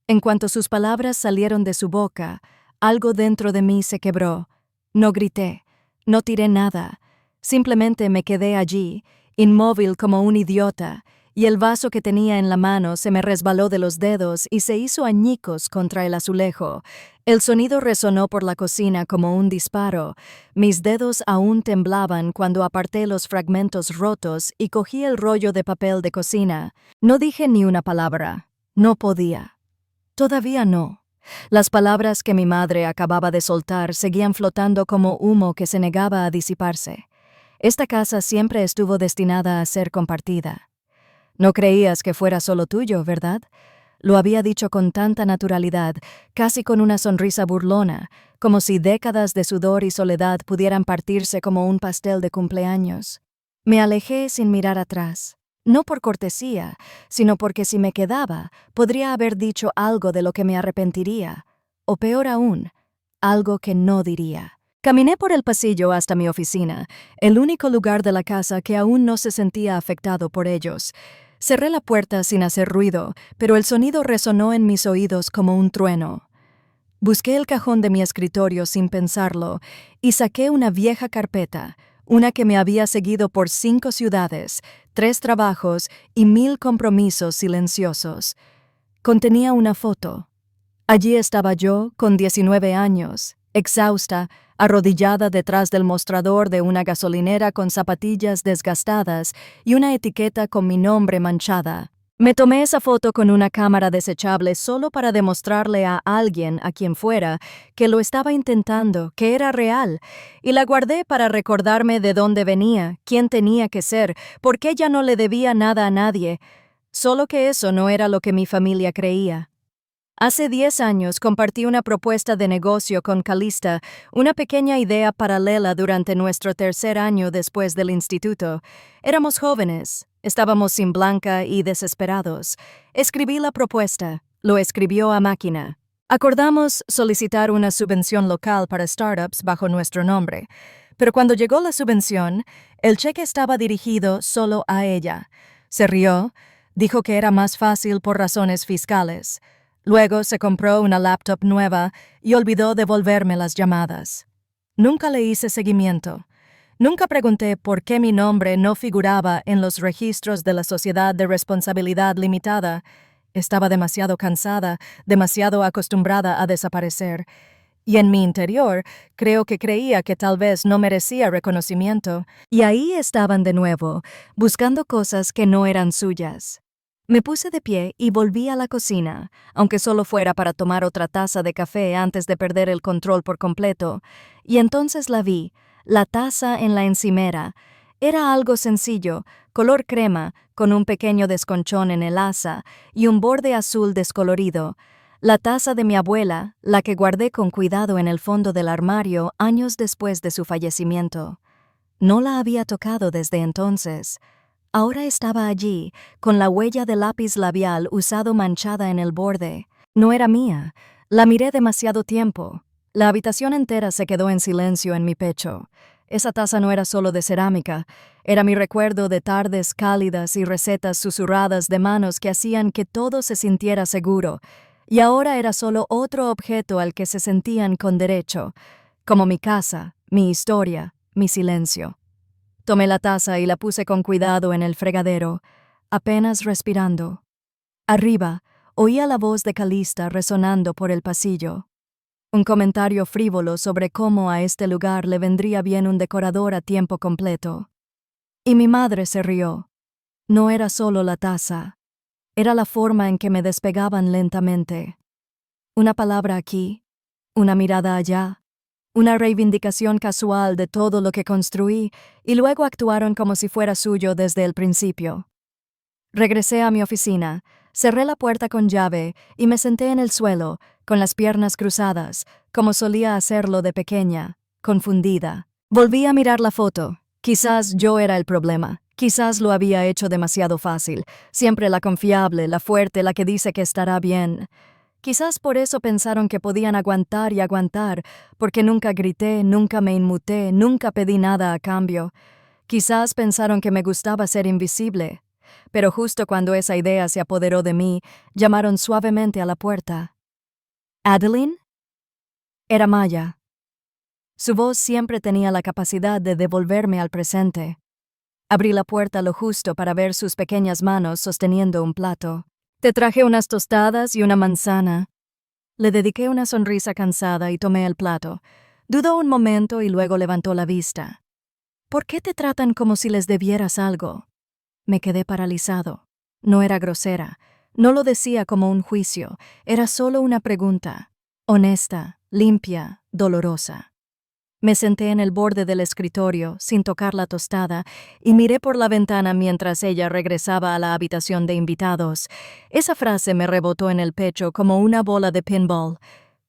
En cuanto sus palabras salieron de su boca, algo dentro de mí se quebró. No grité. No tiré nada. Simplemente me quedé allí, inmóvil como un idiota, y el vaso que tenía en la mano se me resbaló de los dedos y se hizo añicos contra el azulejo. El sonido resonó por la cocina como un disparo. Mis dedos aún temblaban cuando aparté los fragmentos rotos y cogí el rollo de papel de cocina. No dije ni una palabra. No podía. Todavía no. Las palabras que mi madre acababa de soltar seguían flotando como humo que se negaba a disiparse. Esta casa siempre estuvo destinada a ser compartida. No creías que fuera solo tuyo, ¿verdad? Lo había dicho con tanta naturalidad, casi con una sonrisa burlona, como si décadas de sudor y soledad pudieran partirse como un pastel de cumpleaños. Me alejé sin mirar atrás, no por cortesía, sino porque si me quedaba, podría haber dicho algo de lo que me arrepentiría, o peor aún, algo que no diría. Caminé por el pasillo hasta mi oficina, el único lugar de la casa que aún no se sentía afectado por ellos. Cerré la puerta sin hacer ruido, pero el sonido resonó en mis oídos como un trueno. Busqué el cajón de mi escritorio sin pensarlo y saqué una vieja carpeta, una que me había seguido por 5 ciudades, 3 trabajos y 1000 compromisos silenciosos. Contenía una foto. Allí estaba yo, con 19 años, exhausta, arrodillada detrás del mostrador de una gasolinera con zapatillas desgastadas y una etiqueta con mi nombre manchada. Me tomé esa foto con una cámara desechable solo para demostrarle a alguien, a quien fuera, que lo estaba intentando, que era real, y la guardé para recordarme de dónde venía, quién tenía que ser, por qué ya no le debía nada a nadie, solo que eso no era lo que mi familia creía. Hace 10 años compartí una propuesta de negocio con Calista, una pequeña idea paralela durante nuestro 3er año después del instituto. Éramos jóvenes, estábamos sin blanca y desesperados. Escribí la propuesta, lo escribió a máquina. Acordamos solicitar una subvención local para startups bajo nuestro nombre, pero cuando llegó la subvención, el cheque estaba dirigido solo a ella. Se rió, dijo que era más fácil por razones fiscales. Luego se compró una laptop nueva y olvidó devolverme las llamadas. Nunca le hice seguimiento. Nunca pregunté por qué mi nombre no figuraba en los registros de la Sociedad de Responsabilidad Limitada. Estaba demasiado cansada, demasiado acostumbrada a desaparecer. Y en mi interior, creo que creía que tal vez no merecía reconocimiento. Y ahí estaban de nuevo, buscando cosas que no eran suyas. Me puse de pie y volví a la cocina, aunque solo fuera para tomar otra taza de café antes de perder el control por completo, y entonces la vi, la taza en la encimera. Era algo sencillo, color crema, con un pequeño desconchón en el asa y un borde azul descolorido. La taza de mi abuela, la que guardé con cuidado en el fondo del armario años después de su fallecimiento. No la había tocado desde entonces. Ahora estaba allí, con la huella de lápiz labial usado manchada en el borde. No era mía. La miré demasiado tiempo. La habitación entera se quedó en silencio en mi pecho. Esa taza no era solo de cerámica. Era mi recuerdo de tardes cálidas y recetas susurradas de manos que hacían que todo se sintiera seguro. Y ahora era solo otro objeto al que se sentían con derecho. Como mi casa, mi historia, mi silencio. Tomé la taza y la puse con cuidado en el fregadero, apenas respirando. Arriba, oía la voz de Calista resonando por el pasillo. Un comentario frívolo sobre cómo a este lugar le vendría bien un decorador a tiempo completo. Y mi madre se rió. No era solo la taza, era la forma en que me despegaban lentamente. Una palabra aquí, una mirada allá. Una reivindicación casual de todo lo que construí, y luego actuaron como si fuera suyo desde el principio. Regresé a mi oficina, cerré la puerta con llave y me senté en el suelo, con las piernas cruzadas, como solía hacerlo de pequeña, confundida. Volví a mirar la foto. Quizás yo era el problema. Quizás lo había hecho demasiado fácil. Siempre la confiable, la fuerte, la que dice que estará bien. Quizás por eso pensaron que podían aguantar y aguantar, porque nunca grité, nunca me inmuté, nunca pedí nada a cambio. Quizás pensaron que me gustaba ser invisible. Pero justo cuando esa idea se apoderó de mí, llamaron suavemente a la puerta. ¿Adeline? Era Maya. Su voz siempre tenía la capacidad de devolverme al presente. Abrí la puerta lo justo para ver sus pequeñas manos sosteniendo un plato. «Te traje unas tostadas y una manzana». Le dediqué una sonrisa cansada y tomé el plato. Dudó un momento y luego levantó la vista. ¿Por qué te tratan como si les debieras algo? Me quedé paralizado. No era grosera. No lo decía como un juicio. Era solo una pregunta. Honesta, limpia, dolorosa. Me senté en el borde del escritorio, sin tocar la tostada, y miré por la ventana mientras ella regresaba a la habitación de invitados. Esa frase me rebotó en el pecho como una bola de pinball.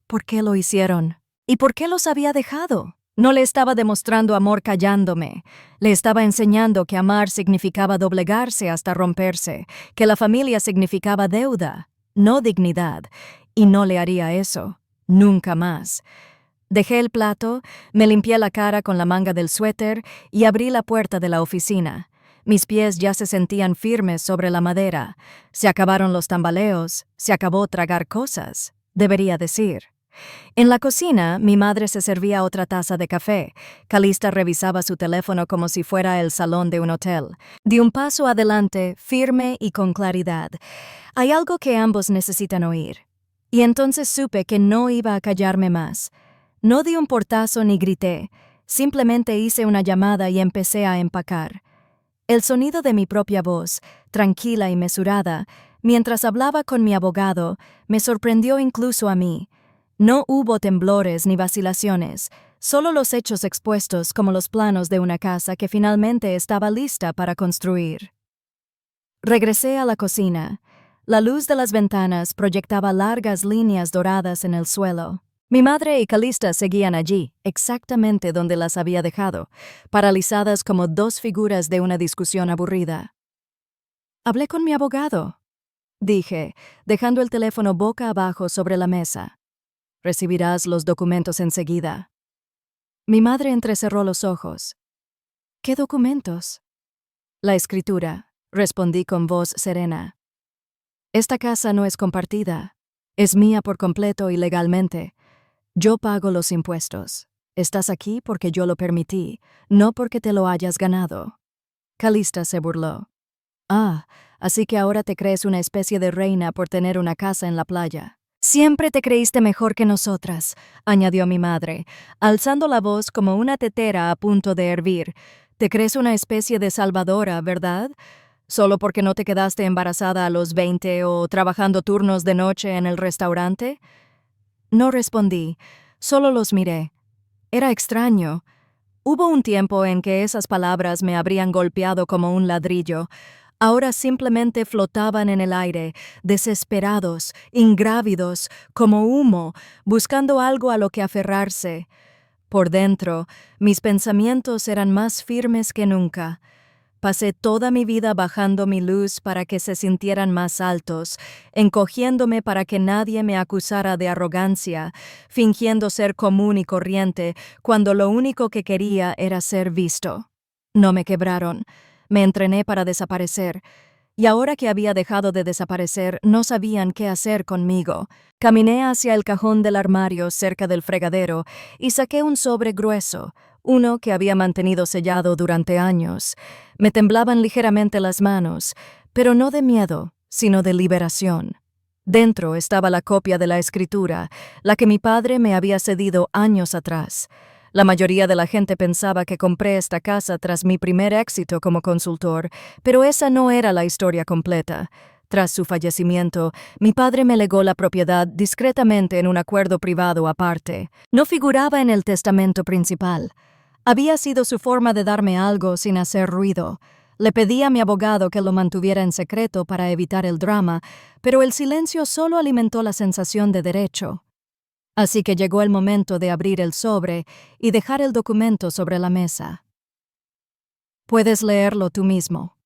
¿Por qué lo hicieron? ¿Y por qué los había dejado? No le estaba demostrando amor callándome. Le estaba enseñando que amar significaba doblegarse hasta romperse, que la familia significaba deuda, no dignidad, y no le haría eso. Nunca más. Dejé el plato, me limpié la cara con la manga del suéter y abrí la puerta de la oficina. Mis pies ya se sentían firmes sobre la madera. Se acabaron los tambaleos, se acabó tragar cosas, debería decir. En la cocina, mi madre se servía otra taza de café. Calista revisaba su teléfono como si fuera el salón de un hotel. Di un paso adelante, firme y con claridad. Hay algo que ambos necesitan oír. Y entonces supe que no iba a callarme más. No di un portazo ni grité, simplemente hice una llamada y empecé a empacar. El sonido de mi propia voz, tranquila y mesurada, mientras hablaba con mi abogado, me sorprendió incluso a mí. No hubo temblores ni vacilaciones, solo los hechos expuestos como los planos de una casa que finalmente estaba lista para construir. Regresé a la cocina. La luz de las ventanas proyectaba largas líneas doradas en el suelo. Mi madre y Calista seguían allí, exactamente donde las había dejado, paralizadas como dos figuras de una discusión aburrida. «Hablé con mi abogado», dije, dejando el teléfono boca abajo sobre la mesa. «Recibirás los documentos enseguida». Mi madre entrecerró los ojos. «¿Qué documentos?» «La escritura», respondí con voz serena. «Esta casa no es compartida. Es mía por completo y legalmente. Yo pago los impuestos. Estás aquí porque yo lo permití, no porque te lo hayas ganado». Calista se burló. «Ah, así que ahora te crees una especie de reina por tener una casa en la playa». «Siempre te creíste mejor que nosotras», añadió mi madre, alzando la voz como una tetera a punto de hervir. «Te crees una especie de salvadora, ¿verdad? ¿Solo porque no te quedaste embarazada a los 20 o trabajando turnos de noche en el restaurante?» No respondí, solo los miré. Era extraño. Hubo un tiempo en que esas palabras me habrían golpeado como un ladrillo. Ahora simplemente flotaban en el aire, desesperados, ingrávidos, como humo, buscando algo a lo que aferrarse. Por dentro, mis pensamientos eran más firmes que nunca. Pasé toda mi vida bajando mi luz para que se sintieran más altos, encogiéndome para que nadie me acusara de arrogancia, fingiendo ser común y corriente, cuando lo único que quería era ser visto. No me quebraron. Me entrené para desaparecer. Y ahora que había dejado de desaparecer, no sabían qué hacer conmigo. Caminé hacia el cajón del armario cerca del fregadero y saqué un sobre grueso, uno que había mantenido sellado durante años. Me temblaban ligeramente las manos, pero no de miedo, sino de liberación. Dentro estaba la copia de la escritura, la que mi padre me había cedido años atrás. La mayoría de la gente pensaba que compré esta casa tras mi primer éxito como consultor, pero esa no era la historia completa. Tras su fallecimiento, mi padre me legó la propiedad discretamente en un acuerdo privado aparte. No figuraba en el testamento principal. Había sido su forma de darme algo sin hacer ruido. Le pedí a mi abogado que lo mantuviera en secreto para evitar el drama, pero el silencio solo alimentó la sensación de derecho. Así que llegó el momento de abrir el sobre y dejar el documento sobre la mesa. «Puedes leerlo tú mismo».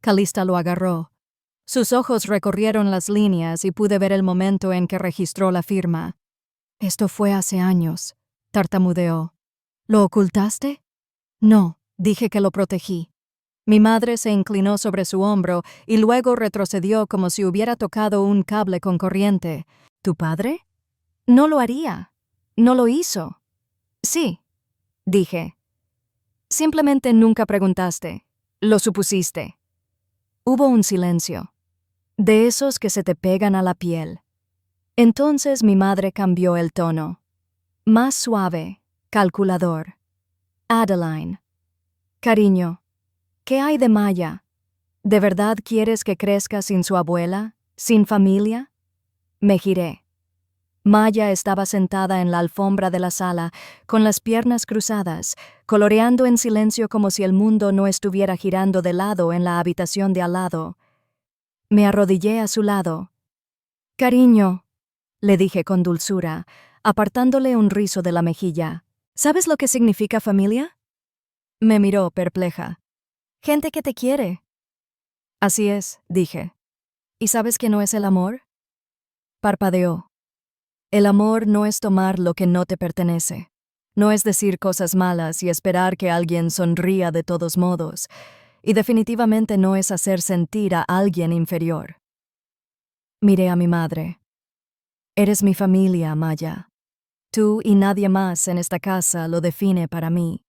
Calista lo agarró. Sus ojos recorrieron las líneas y pude ver el momento en que registró la firma. «Esto fue hace años», tartamudeó. «¿Lo ocultaste?» «No», dije que lo protegí. Mi madre se inclinó sobre su hombro y luego retrocedió como si hubiera tocado un cable con corriente. «¿Tu padre?» «No lo haría. No lo hizo». «Sí», dije. «Simplemente nunca preguntaste. Lo supusiste». Hubo un silencio. De esos que se te pegan a la piel. Entonces mi madre cambió el tono. Más suave, calculador. Adeline. Cariño, ¿qué hay de Maya? ¿De verdad quieres que crezca sin su abuela, sin familia? Me giré. Maya estaba sentada en la alfombra de la sala, con las piernas cruzadas, coloreando en silencio como si el mundo no estuviera girando de lado en la habitación de al lado. Me arrodillé a su lado. Cariño, le dije con dulzura, apartándole un rizo de la mejilla. ¿Sabes lo que significa familia? Me miró perpleja. Gente que te quiere. Así es, dije. ¿Y sabes qué no es el amor? Parpadeó. El amor no es tomar lo que no te pertenece. No es decir cosas malas y esperar que alguien sonría de todos modos. Y definitivamente no es hacer sentir a alguien inferior. Miré a mi madre. Eres mi familia, Maya. Tú y nadie más en esta casa lo define para mí.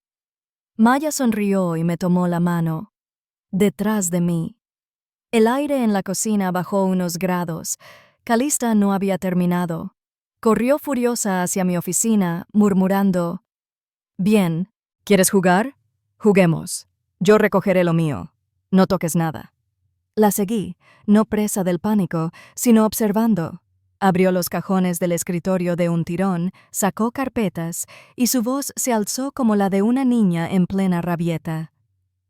Maya sonrió y me tomó la mano. Detrás de mí. El aire en la cocina bajó unos grados. Calista no había terminado. Corrió furiosa hacia mi oficina, murmurando: Bien, ¿quieres jugar? Juguemos. Yo recogeré lo mío. No toques nada. La seguí, no presa del pánico, sino observando. Abrió los cajones del escritorio de un tirón, sacó carpetas, y su voz se alzó como la de una niña en plena rabieta.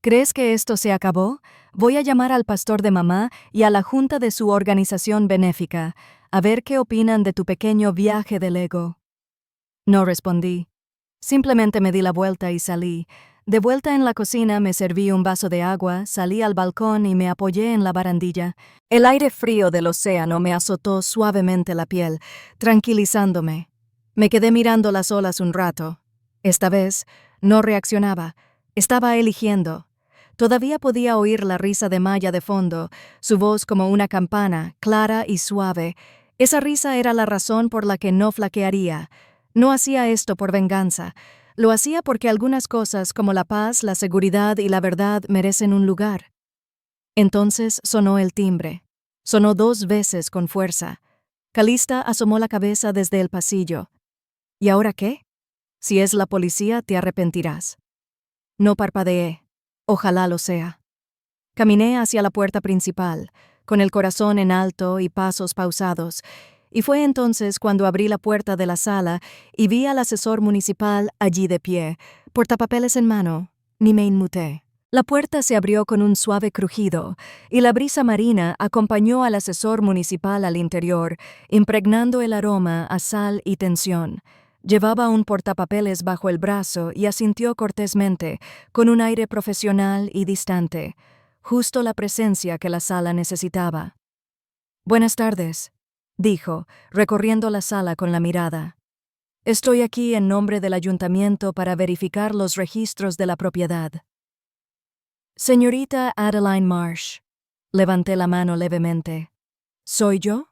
¿Crees que esto se acabó? Voy a llamar al pastor de mamá y a la junta de su organización benéfica, a ver qué opinan de tu pequeño viaje del ego. No respondí. Simplemente me di la vuelta y salí. De vuelta en la cocina me serví un vaso de agua, salí al balcón y me apoyé en la barandilla. El aire frío del océano me azotó suavemente la piel, tranquilizándome. Me quedé mirando las olas un rato. Esta vez no reaccionaba. Estaba eligiendo. Todavía podía oír la risa de Maya de fondo, su voz como una campana, clara y suave. Esa risa era la razón por la que no flaquearía. No hacía esto por venganza. Lo hacía porque algunas cosas como la paz, la seguridad y la verdad merecen un lugar. Entonces sonó el timbre. Sonó 2 veces con fuerza. Calista asomó la cabeza desde el pasillo. ¿Y ahora qué? Si es la policía, te arrepentirás. No parpadeé. Ojalá lo sea. Caminé hacia la puerta principal, con el corazón en alto y pasos pausados, y fue entonces cuando abrí la puerta de la sala y vi al asesor municipal allí de pie, portapapeles en mano. Ni me inmuté. La puerta se abrió con un suave crujido, y la brisa marina acompañó al asesor municipal al interior, impregnando el aroma a sal y tensión. Llevaba un portapapeles bajo el brazo y asintió cortésmente, con un aire profesional y distante, justo la presencia que la sala necesitaba. «Buenas tardes», dijo, recorriendo la sala con la mirada. «Estoy aquí en nombre del ayuntamiento para verificar los registros de la propiedad». «Señorita Adeline Marsh», levanté la mano levemente. «¿Soy yo?»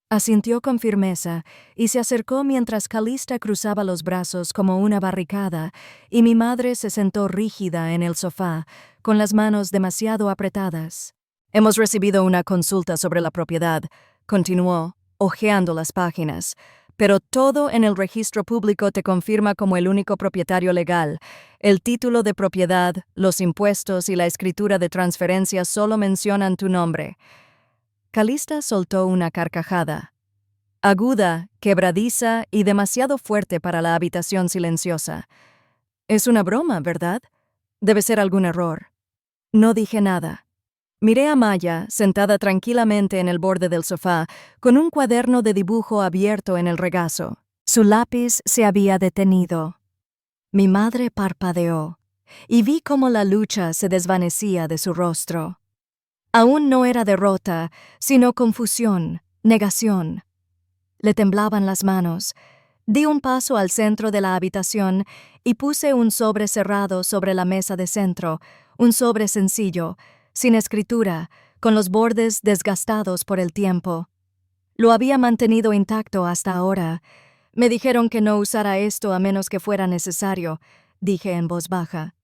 Asintió con firmeza y se acercó mientras Calista cruzaba los brazos como una barricada y mi madre se sentó rígida en el sofá, con las manos demasiado apretadas. «Hemos recibido una consulta sobre la propiedad», continuó, hojeando las páginas, «pero todo en el registro público te confirma como el único propietario legal. El título de propiedad, los impuestos y la escritura de transferencia solo mencionan tu nombre». Calista soltó una carcajada. Aguda, quebradiza y demasiado fuerte para la habitación silenciosa. «Es una broma, ¿verdad? Debe ser algún error». No dije nada. Miré a Maya, sentada tranquilamente en el borde del sofá, con un cuaderno de dibujo abierto en el regazo. Su lápiz se había detenido. Mi madre parpadeó, y vi cómo la lucha se desvanecía de su rostro. Aún no era derrota, sino confusión, negación. Le temblaban las manos. Di un paso al centro de la habitación y puse un sobre cerrado sobre la mesa de centro, un sobre sencillo, sin escritura, con los bordes desgastados por el tiempo. Lo había mantenido intacto hasta ahora. Me dijeron que no usara esto a menos que fuera necesario, dije en voz baja.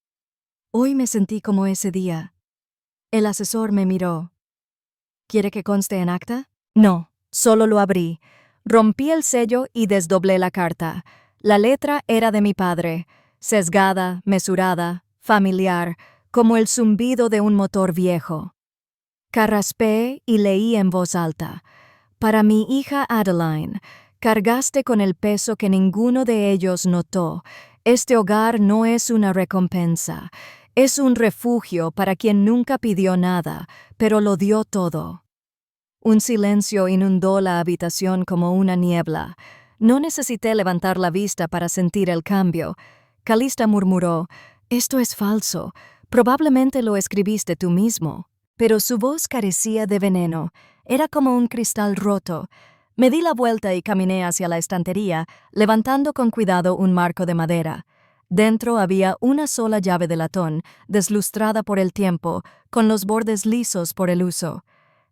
Hoy me sentí como ese día. El asesor me miró. ¿Quiere que conste en acta? No, Solo lo abrí. Rompí el sello y desdoblé la carta. La letra era de mi padre, sesgada, mesurada, familiar, como el zumbido de un motor viejo. Carraspé y leí en voz alta. Para mi hija Adeline, cargaste con el peso que ninguno de ellos notó. Este hogar no es una recompensa. Es un refugio para quien nunca pidió nada, pero lo dio todo. Un silencio inundó la habitación como una niebla. No necesité levantar la vista para sentir el cambio. Calista murmuró: «Esto es falso. Probablemente lo escribiste tú mismo». Pero su voz carecía de veneno. Era como un cristal roto. Me di la vuelta y caminé hacia la estantería, levantando con cuidado un marco de madera. Dentro había una sola llave de latón, deslustrada por el tiempo, con los bordes lisos por el uso.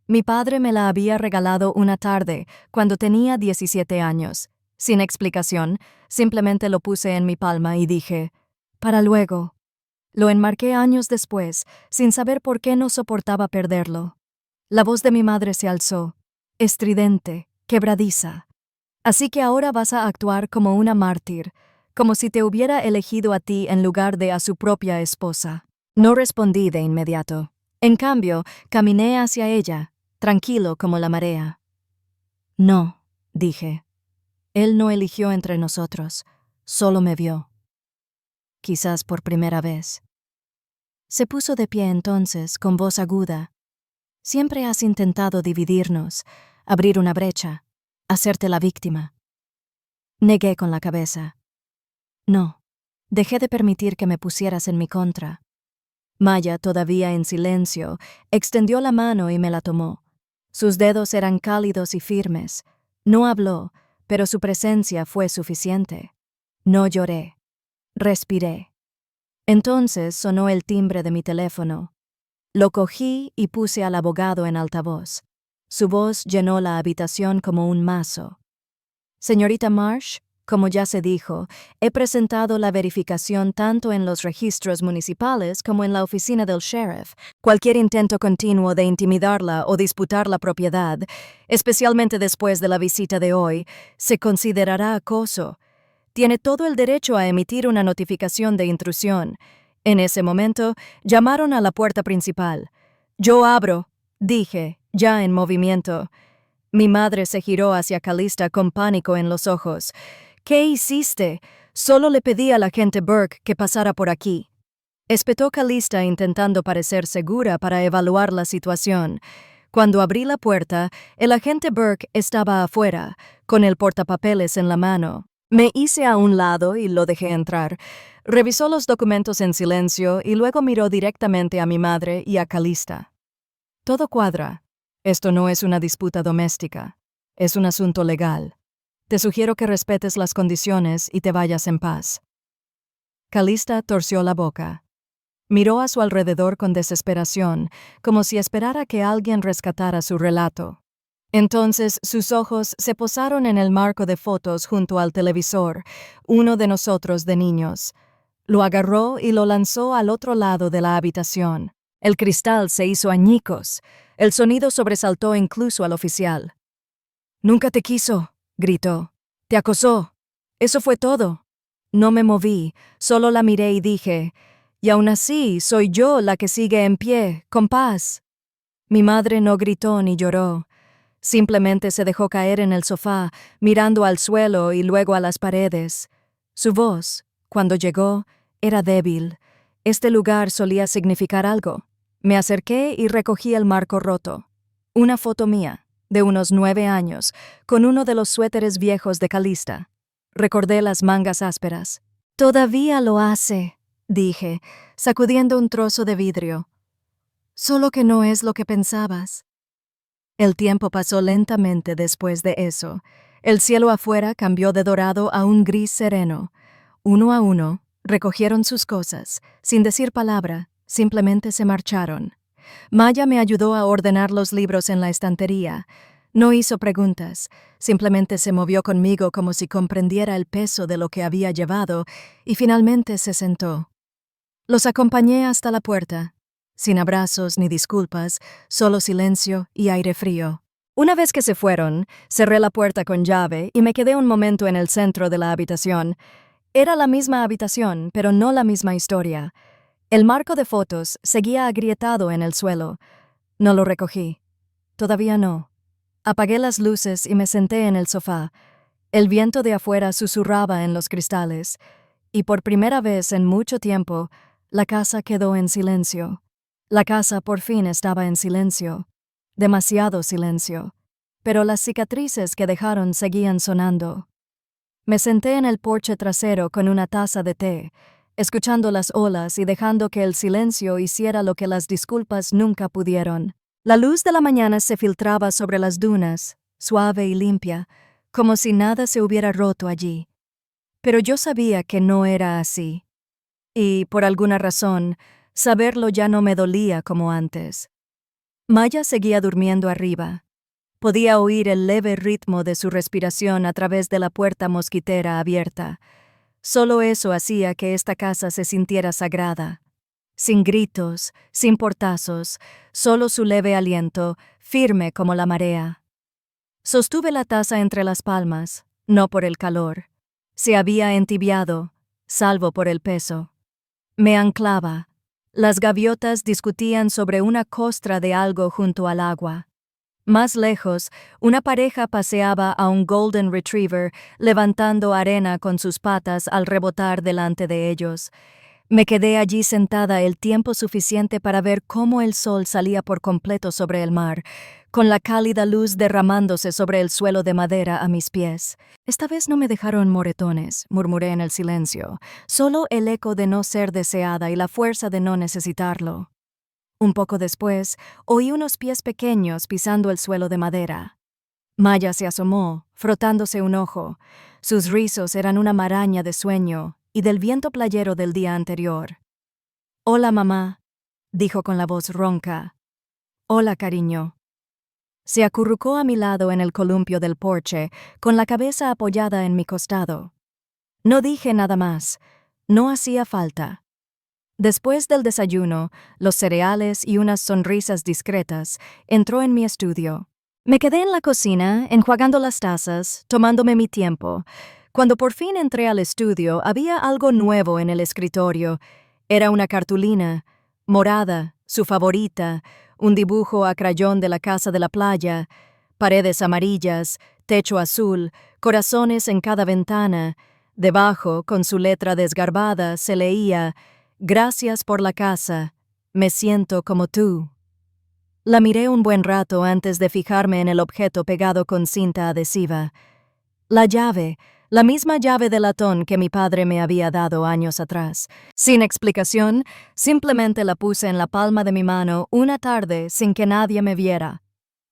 Mi padre me la había regalado una tarde, cuando tenía 17 años. Sin explicación, simplemente lo puse en mi palma y dije: «Para luego». Lo enmarqué años después, sin saber por qué no soportaba perderlo. La voz de mi madre se alzó, estridente, quebradiza. «Así que ahora vas a actuar como una mártir, como si te hubiera elegido a ti en lugar de a su propia esposa». No respondí de inmediato. En cambio, caminé hacia ella, tranquilo como la marea. «No», dije. «Él no eligió entre nosotros, solo me vio. Quizás por primera vez». Se puso de pie entonces, con voz aguda. «Siempre has intentado dividirnos, abrir una brecha, hacerte la víctima». Negué con la cabeza. «No, dejé de permitir que me pusieras en mi contra». Maya, todavía en silencio, extendió la mano y me la tomó. Sus dedos eran cálidos y firmes. No habló, pero su presencia fue suficiente. No lloré. Respiré. Entonces sonó el timbre de mi teléfono. Lo cogí y puse al abogado en altavoz. Su voz llenó la habitación como un mazo. «Señorita Marsh, como ya se dijo, he presentado la verificación tanto en los registros municipales como en la oficina del sheriff. Cualquier intento continuo de intimidarla o disputar la propiedad, especialmente después de la visita de hoy, se considerará acoso. Tiene todo el derecho a emitir una notificación de intrusión». En ese momento, llamaron a la puerta principal. «Yo abro», dije, ya en movimiento. Mi madre se giró hacia Calista con pánico en los ojos. «¿Qué hiciste? Solo le pedí al agente Burke que pasara por aquí». Espetó Calista intentando parecer segura para evaluar la situación. Cuando abrí la puerta, el agente Burke estaba afuera, con el portapapeles en la mano. Me hice a un lado y lo dejé entrar. Revisó los documentos en silencio y luego miró directamente a mi madre y a Calista. «Todo cuadra. Esto no es una disputa doméstica. Es un asunto legal. Te sugiero que respetes las condiciones y te vayas en paz». Calista torció la boca. Miró a su alrededor con desesperación, como si esperara que alguien rescatara su relato. Entonces sus ojos se posaron en el marco de fotos junto al televisor, uno de nosotros de niños. Lo agarró y lo lanzó al otro lado de la habitación. El cristal se hizo añicos. El sonido sobresaltó incluso al oficial. «Nunca te quiso», gritó. «Te acosó. Eso fue todo». No me moví, solo la miré y dije: «Y aún así soy yo la que sigue en pie, con paz». Mi madre no gritó ni lloró. Simplemente se dejó caer en el sofá, mirando al suelo y luego a las paredes. Su voz, cuando llegó, era débil. Este lugar solía significar algo. Me acerqué y recogí el marco roto. Una foto mía, de unos 9 años, con uno de los suéteres viejos de Calista. Recordé las mangas ásperas. «Todavía lo hace», dije, sacudiendo un trozo de vidrio. «Solo que no es lo que pensabas». El tiempo pasó lentamente después de eso. El cielo afuera cambió de dorado a un gris sereno. Uno a uno, recogieron sus cosas, sin decir palabra, simplemente se marcharon. Maya me ayudó a ordenar los libros en la estantería. No hizo preguntas, simplemente se movió conmigo como si comprendiera el peso de lo que había llevado y finalmente se sentó. Los acompañé hasta la puerta. Sin abrazos ni disculpas, solo silencio y aire frío. Una vez que se fueron, cerré la puerta con llave y me quedé un momento en el centro de la habitación. Era la misma habitación, pero no la misma historia. El marco de fotos seguía agrietado en el suelo. No lo recogí. Todavía no. Apagué las luces y me senté en el sofá. El viento de afuera susurraba en los cristales, y por primera vez en mucho tiempo, la casa quedó en silencio. La casa por fin estaba en silencio. Demasiado silencio. Pero las cicatrices que dejaron seguían sonando. Me senté en el porche trasero con una taza de té, escuchando las olas y dejando que el silencio hiciera lo que las disculpas nunca pudieron. La luz de la mañana se filtraba sobre las dunas, suave y limpia, como si nada se hubiera roto allí. Pero yo sabía que no era así. Y, por alguna razón, saberlo ya no me dolía como antes. Maya seguía durmiendo arriba. Podía oír el leve ritmo de su respiración a través de la puerta mosquitera abierta. Solo eso hacía que esta casa se sintiera sagrada. Sin gritos, sin portazos, solo su leve aliento, firme como la marea. Sostuve la taza entre las palmas, no por el calor. Se había entibiado, salvo por el peso. Me anclaba. Las gaviotas discutían sobre una costra de algo junto al agua. Más lejos, una pareja paseaba a un Golden Retriever levantando arena con sus patas al rebotar delante de ellos. Me quedé allí sentada el tiempo suficiente para ver cómo el sol salía por completo sobre el mar, con la cálida luz derramándose sobre el suelo de madera a mis pies. Esta vez no me dejaron moretones, murmuré en el silencio, solo el eco de no ser deseada y la fuerza de no necesitarlo. Un poco después, oí unos pies pequeños pisando el suelo de madera. Maya se asomó, frotándose un ojo. Sus rizos eran una maraña de sueño y del viento playero del día anterior. «Hola, mamá», dijo con la voz ronca. «Hola, cariño». Se acurrucó a mi lado en el columpio del porche, con la cabeza apoyada en mi costado. No dije nada más. No hacía falta. Después del desayuno, los cereales y unas sonrisas discretas, entró en mi estudio. Me quedé en la cocina, enjuagando las tazas, tomándome mi tiempo. Cuando por fin entré al estudio, había algo nuevo en el escritorio. Era una cartulina, morada, su favorita, un dibujo a crayón de la casa de la playa, paredes amarillas, techo azul, corazones en cada ventana. Debajo, con su letra desgarbada, se leía: «Gracias por la casa. Me siento como tú». La miré un buen rato antes de fijarme en el objeto pegado con cinta adhesiva. La llave, la misma llave de latón que mi padre me había dado años atrás. Sin explicación, simplemente la puse en la palma de mi mano una tarde sin que nadie me viera.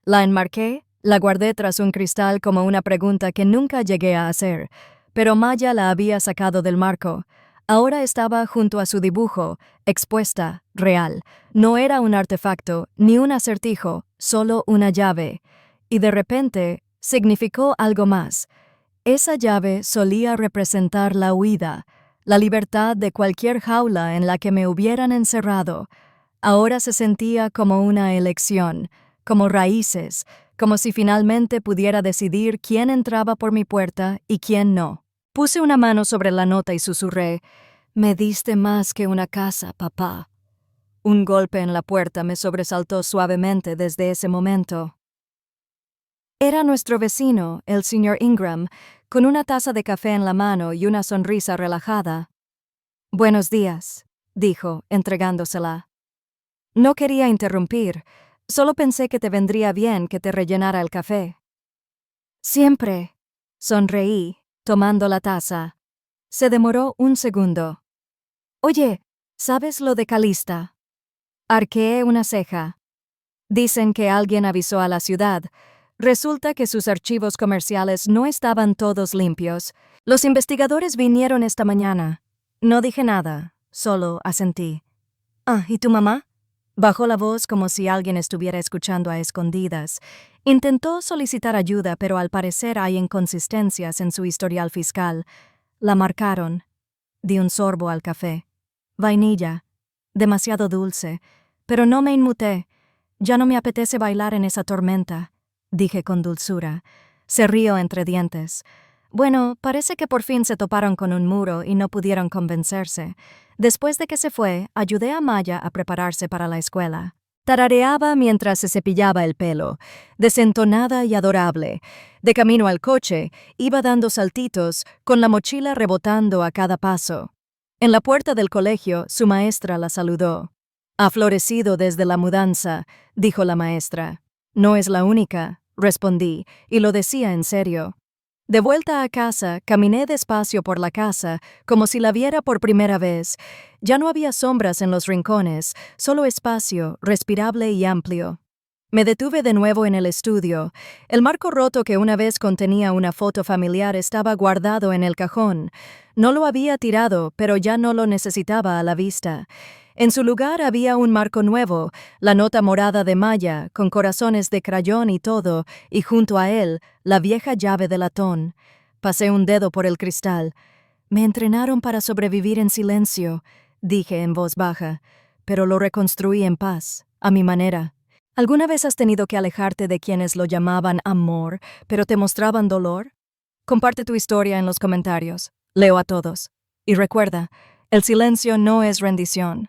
La enmarqué, la guardé tras un cristal como una pregunta que nunca llegué a hacer, pero Maya la había sacado del marco. Ahora estaba junto a su dibujo, expuesta, real. No era un artefacto, ni un acertijo, solo una llave. Y de repente, significó algo más. Esa llave solía representar la huida, la libertad de cualquier jaula en la que me hubieran encerrado. Ahora se sentía como una elección, como raíces, como si finalmente pudiera decidir quién entraba por mi puerta y quién no. Puse una mano sobre la nota y susurré: «Me diste más que una casa, papá». Un golpe en la puerta me sobresaltó suavemente desde ese momento. Era nuestro vecino, el señor Ingram, con una taza de café en la mano y una sonrisa relajada. «Buenos días», dijo, entregándosela. No quería interrumpir, solo pensé que te vendría bien que te rellenara el café. «Siempre», sonreí, tomando la taza. Se demoró un segundo. «Oye, ¿sabes lo de Calista?» Arqueé una ceja. Dicen que alguien avisó a la ciudad. Resulta que sus archivos comerciales no estaban todos limpios. Los investigadores vinieron esta mañana. No dije nada, solo asentí. «Ah, ¿y tu mamá?» Bajó la voz como si alguien estuviera escuchando a escondidas. Intentó solicitar ayuda, pero al parecer hay inconsistencias en su historial fiscal. La marcaron. Di un sorbo al café. Vainilla. Demasiado dulce. Pero no me inmuté. Ya no me apetece bailar en esa tormenta. dije con dulzura. Se rió entre dientes. Bueno, parece que por fin se toparon con un muro y no pudieron convencerse. Después de que se fue, ayudé a Maya a prepararse para la escuela. Tarareaba mientras se cepillaba el pelo, desentonada y adorable. De camino al coche, iba dando saltitos, con la mochila rebotando a cada paso. En la puerta del colegio, su maestra la saludó. «Ha florecido desde la mudanza», dijo la maestra. «No es la única», respondí, y lo decía en serio. De vuelta a casa, caminé despacio por la casa, como si la viera por primera vez. Ya no había sombras en los rincones, solo espacio, respirable y amplio. Me detuve de nuevo en el estudio. El marco roto que una vez contenía una foto familiar estaba guardado en el cajón. No lo había tirado, pero ya no lo necesitaba a la vista. En su lugar había un marco nuevo, la nota morada de Maya, con corazones de crayón y todo, y junto a él, la vieja llave de latón. Pasé un dedo por el cristal. «Me entrenaron para sobrevivir en silencio», dije en voz baja, «pero lo reconstruí en paz, a mi manera». ¿Alguna vez has tenido que alejarte de quienes lo llamaban amor, pero te mostraban dolor? Comparte tu historia en los comentarios. Leo a todos. Y recuerda, el silencio no es rendición.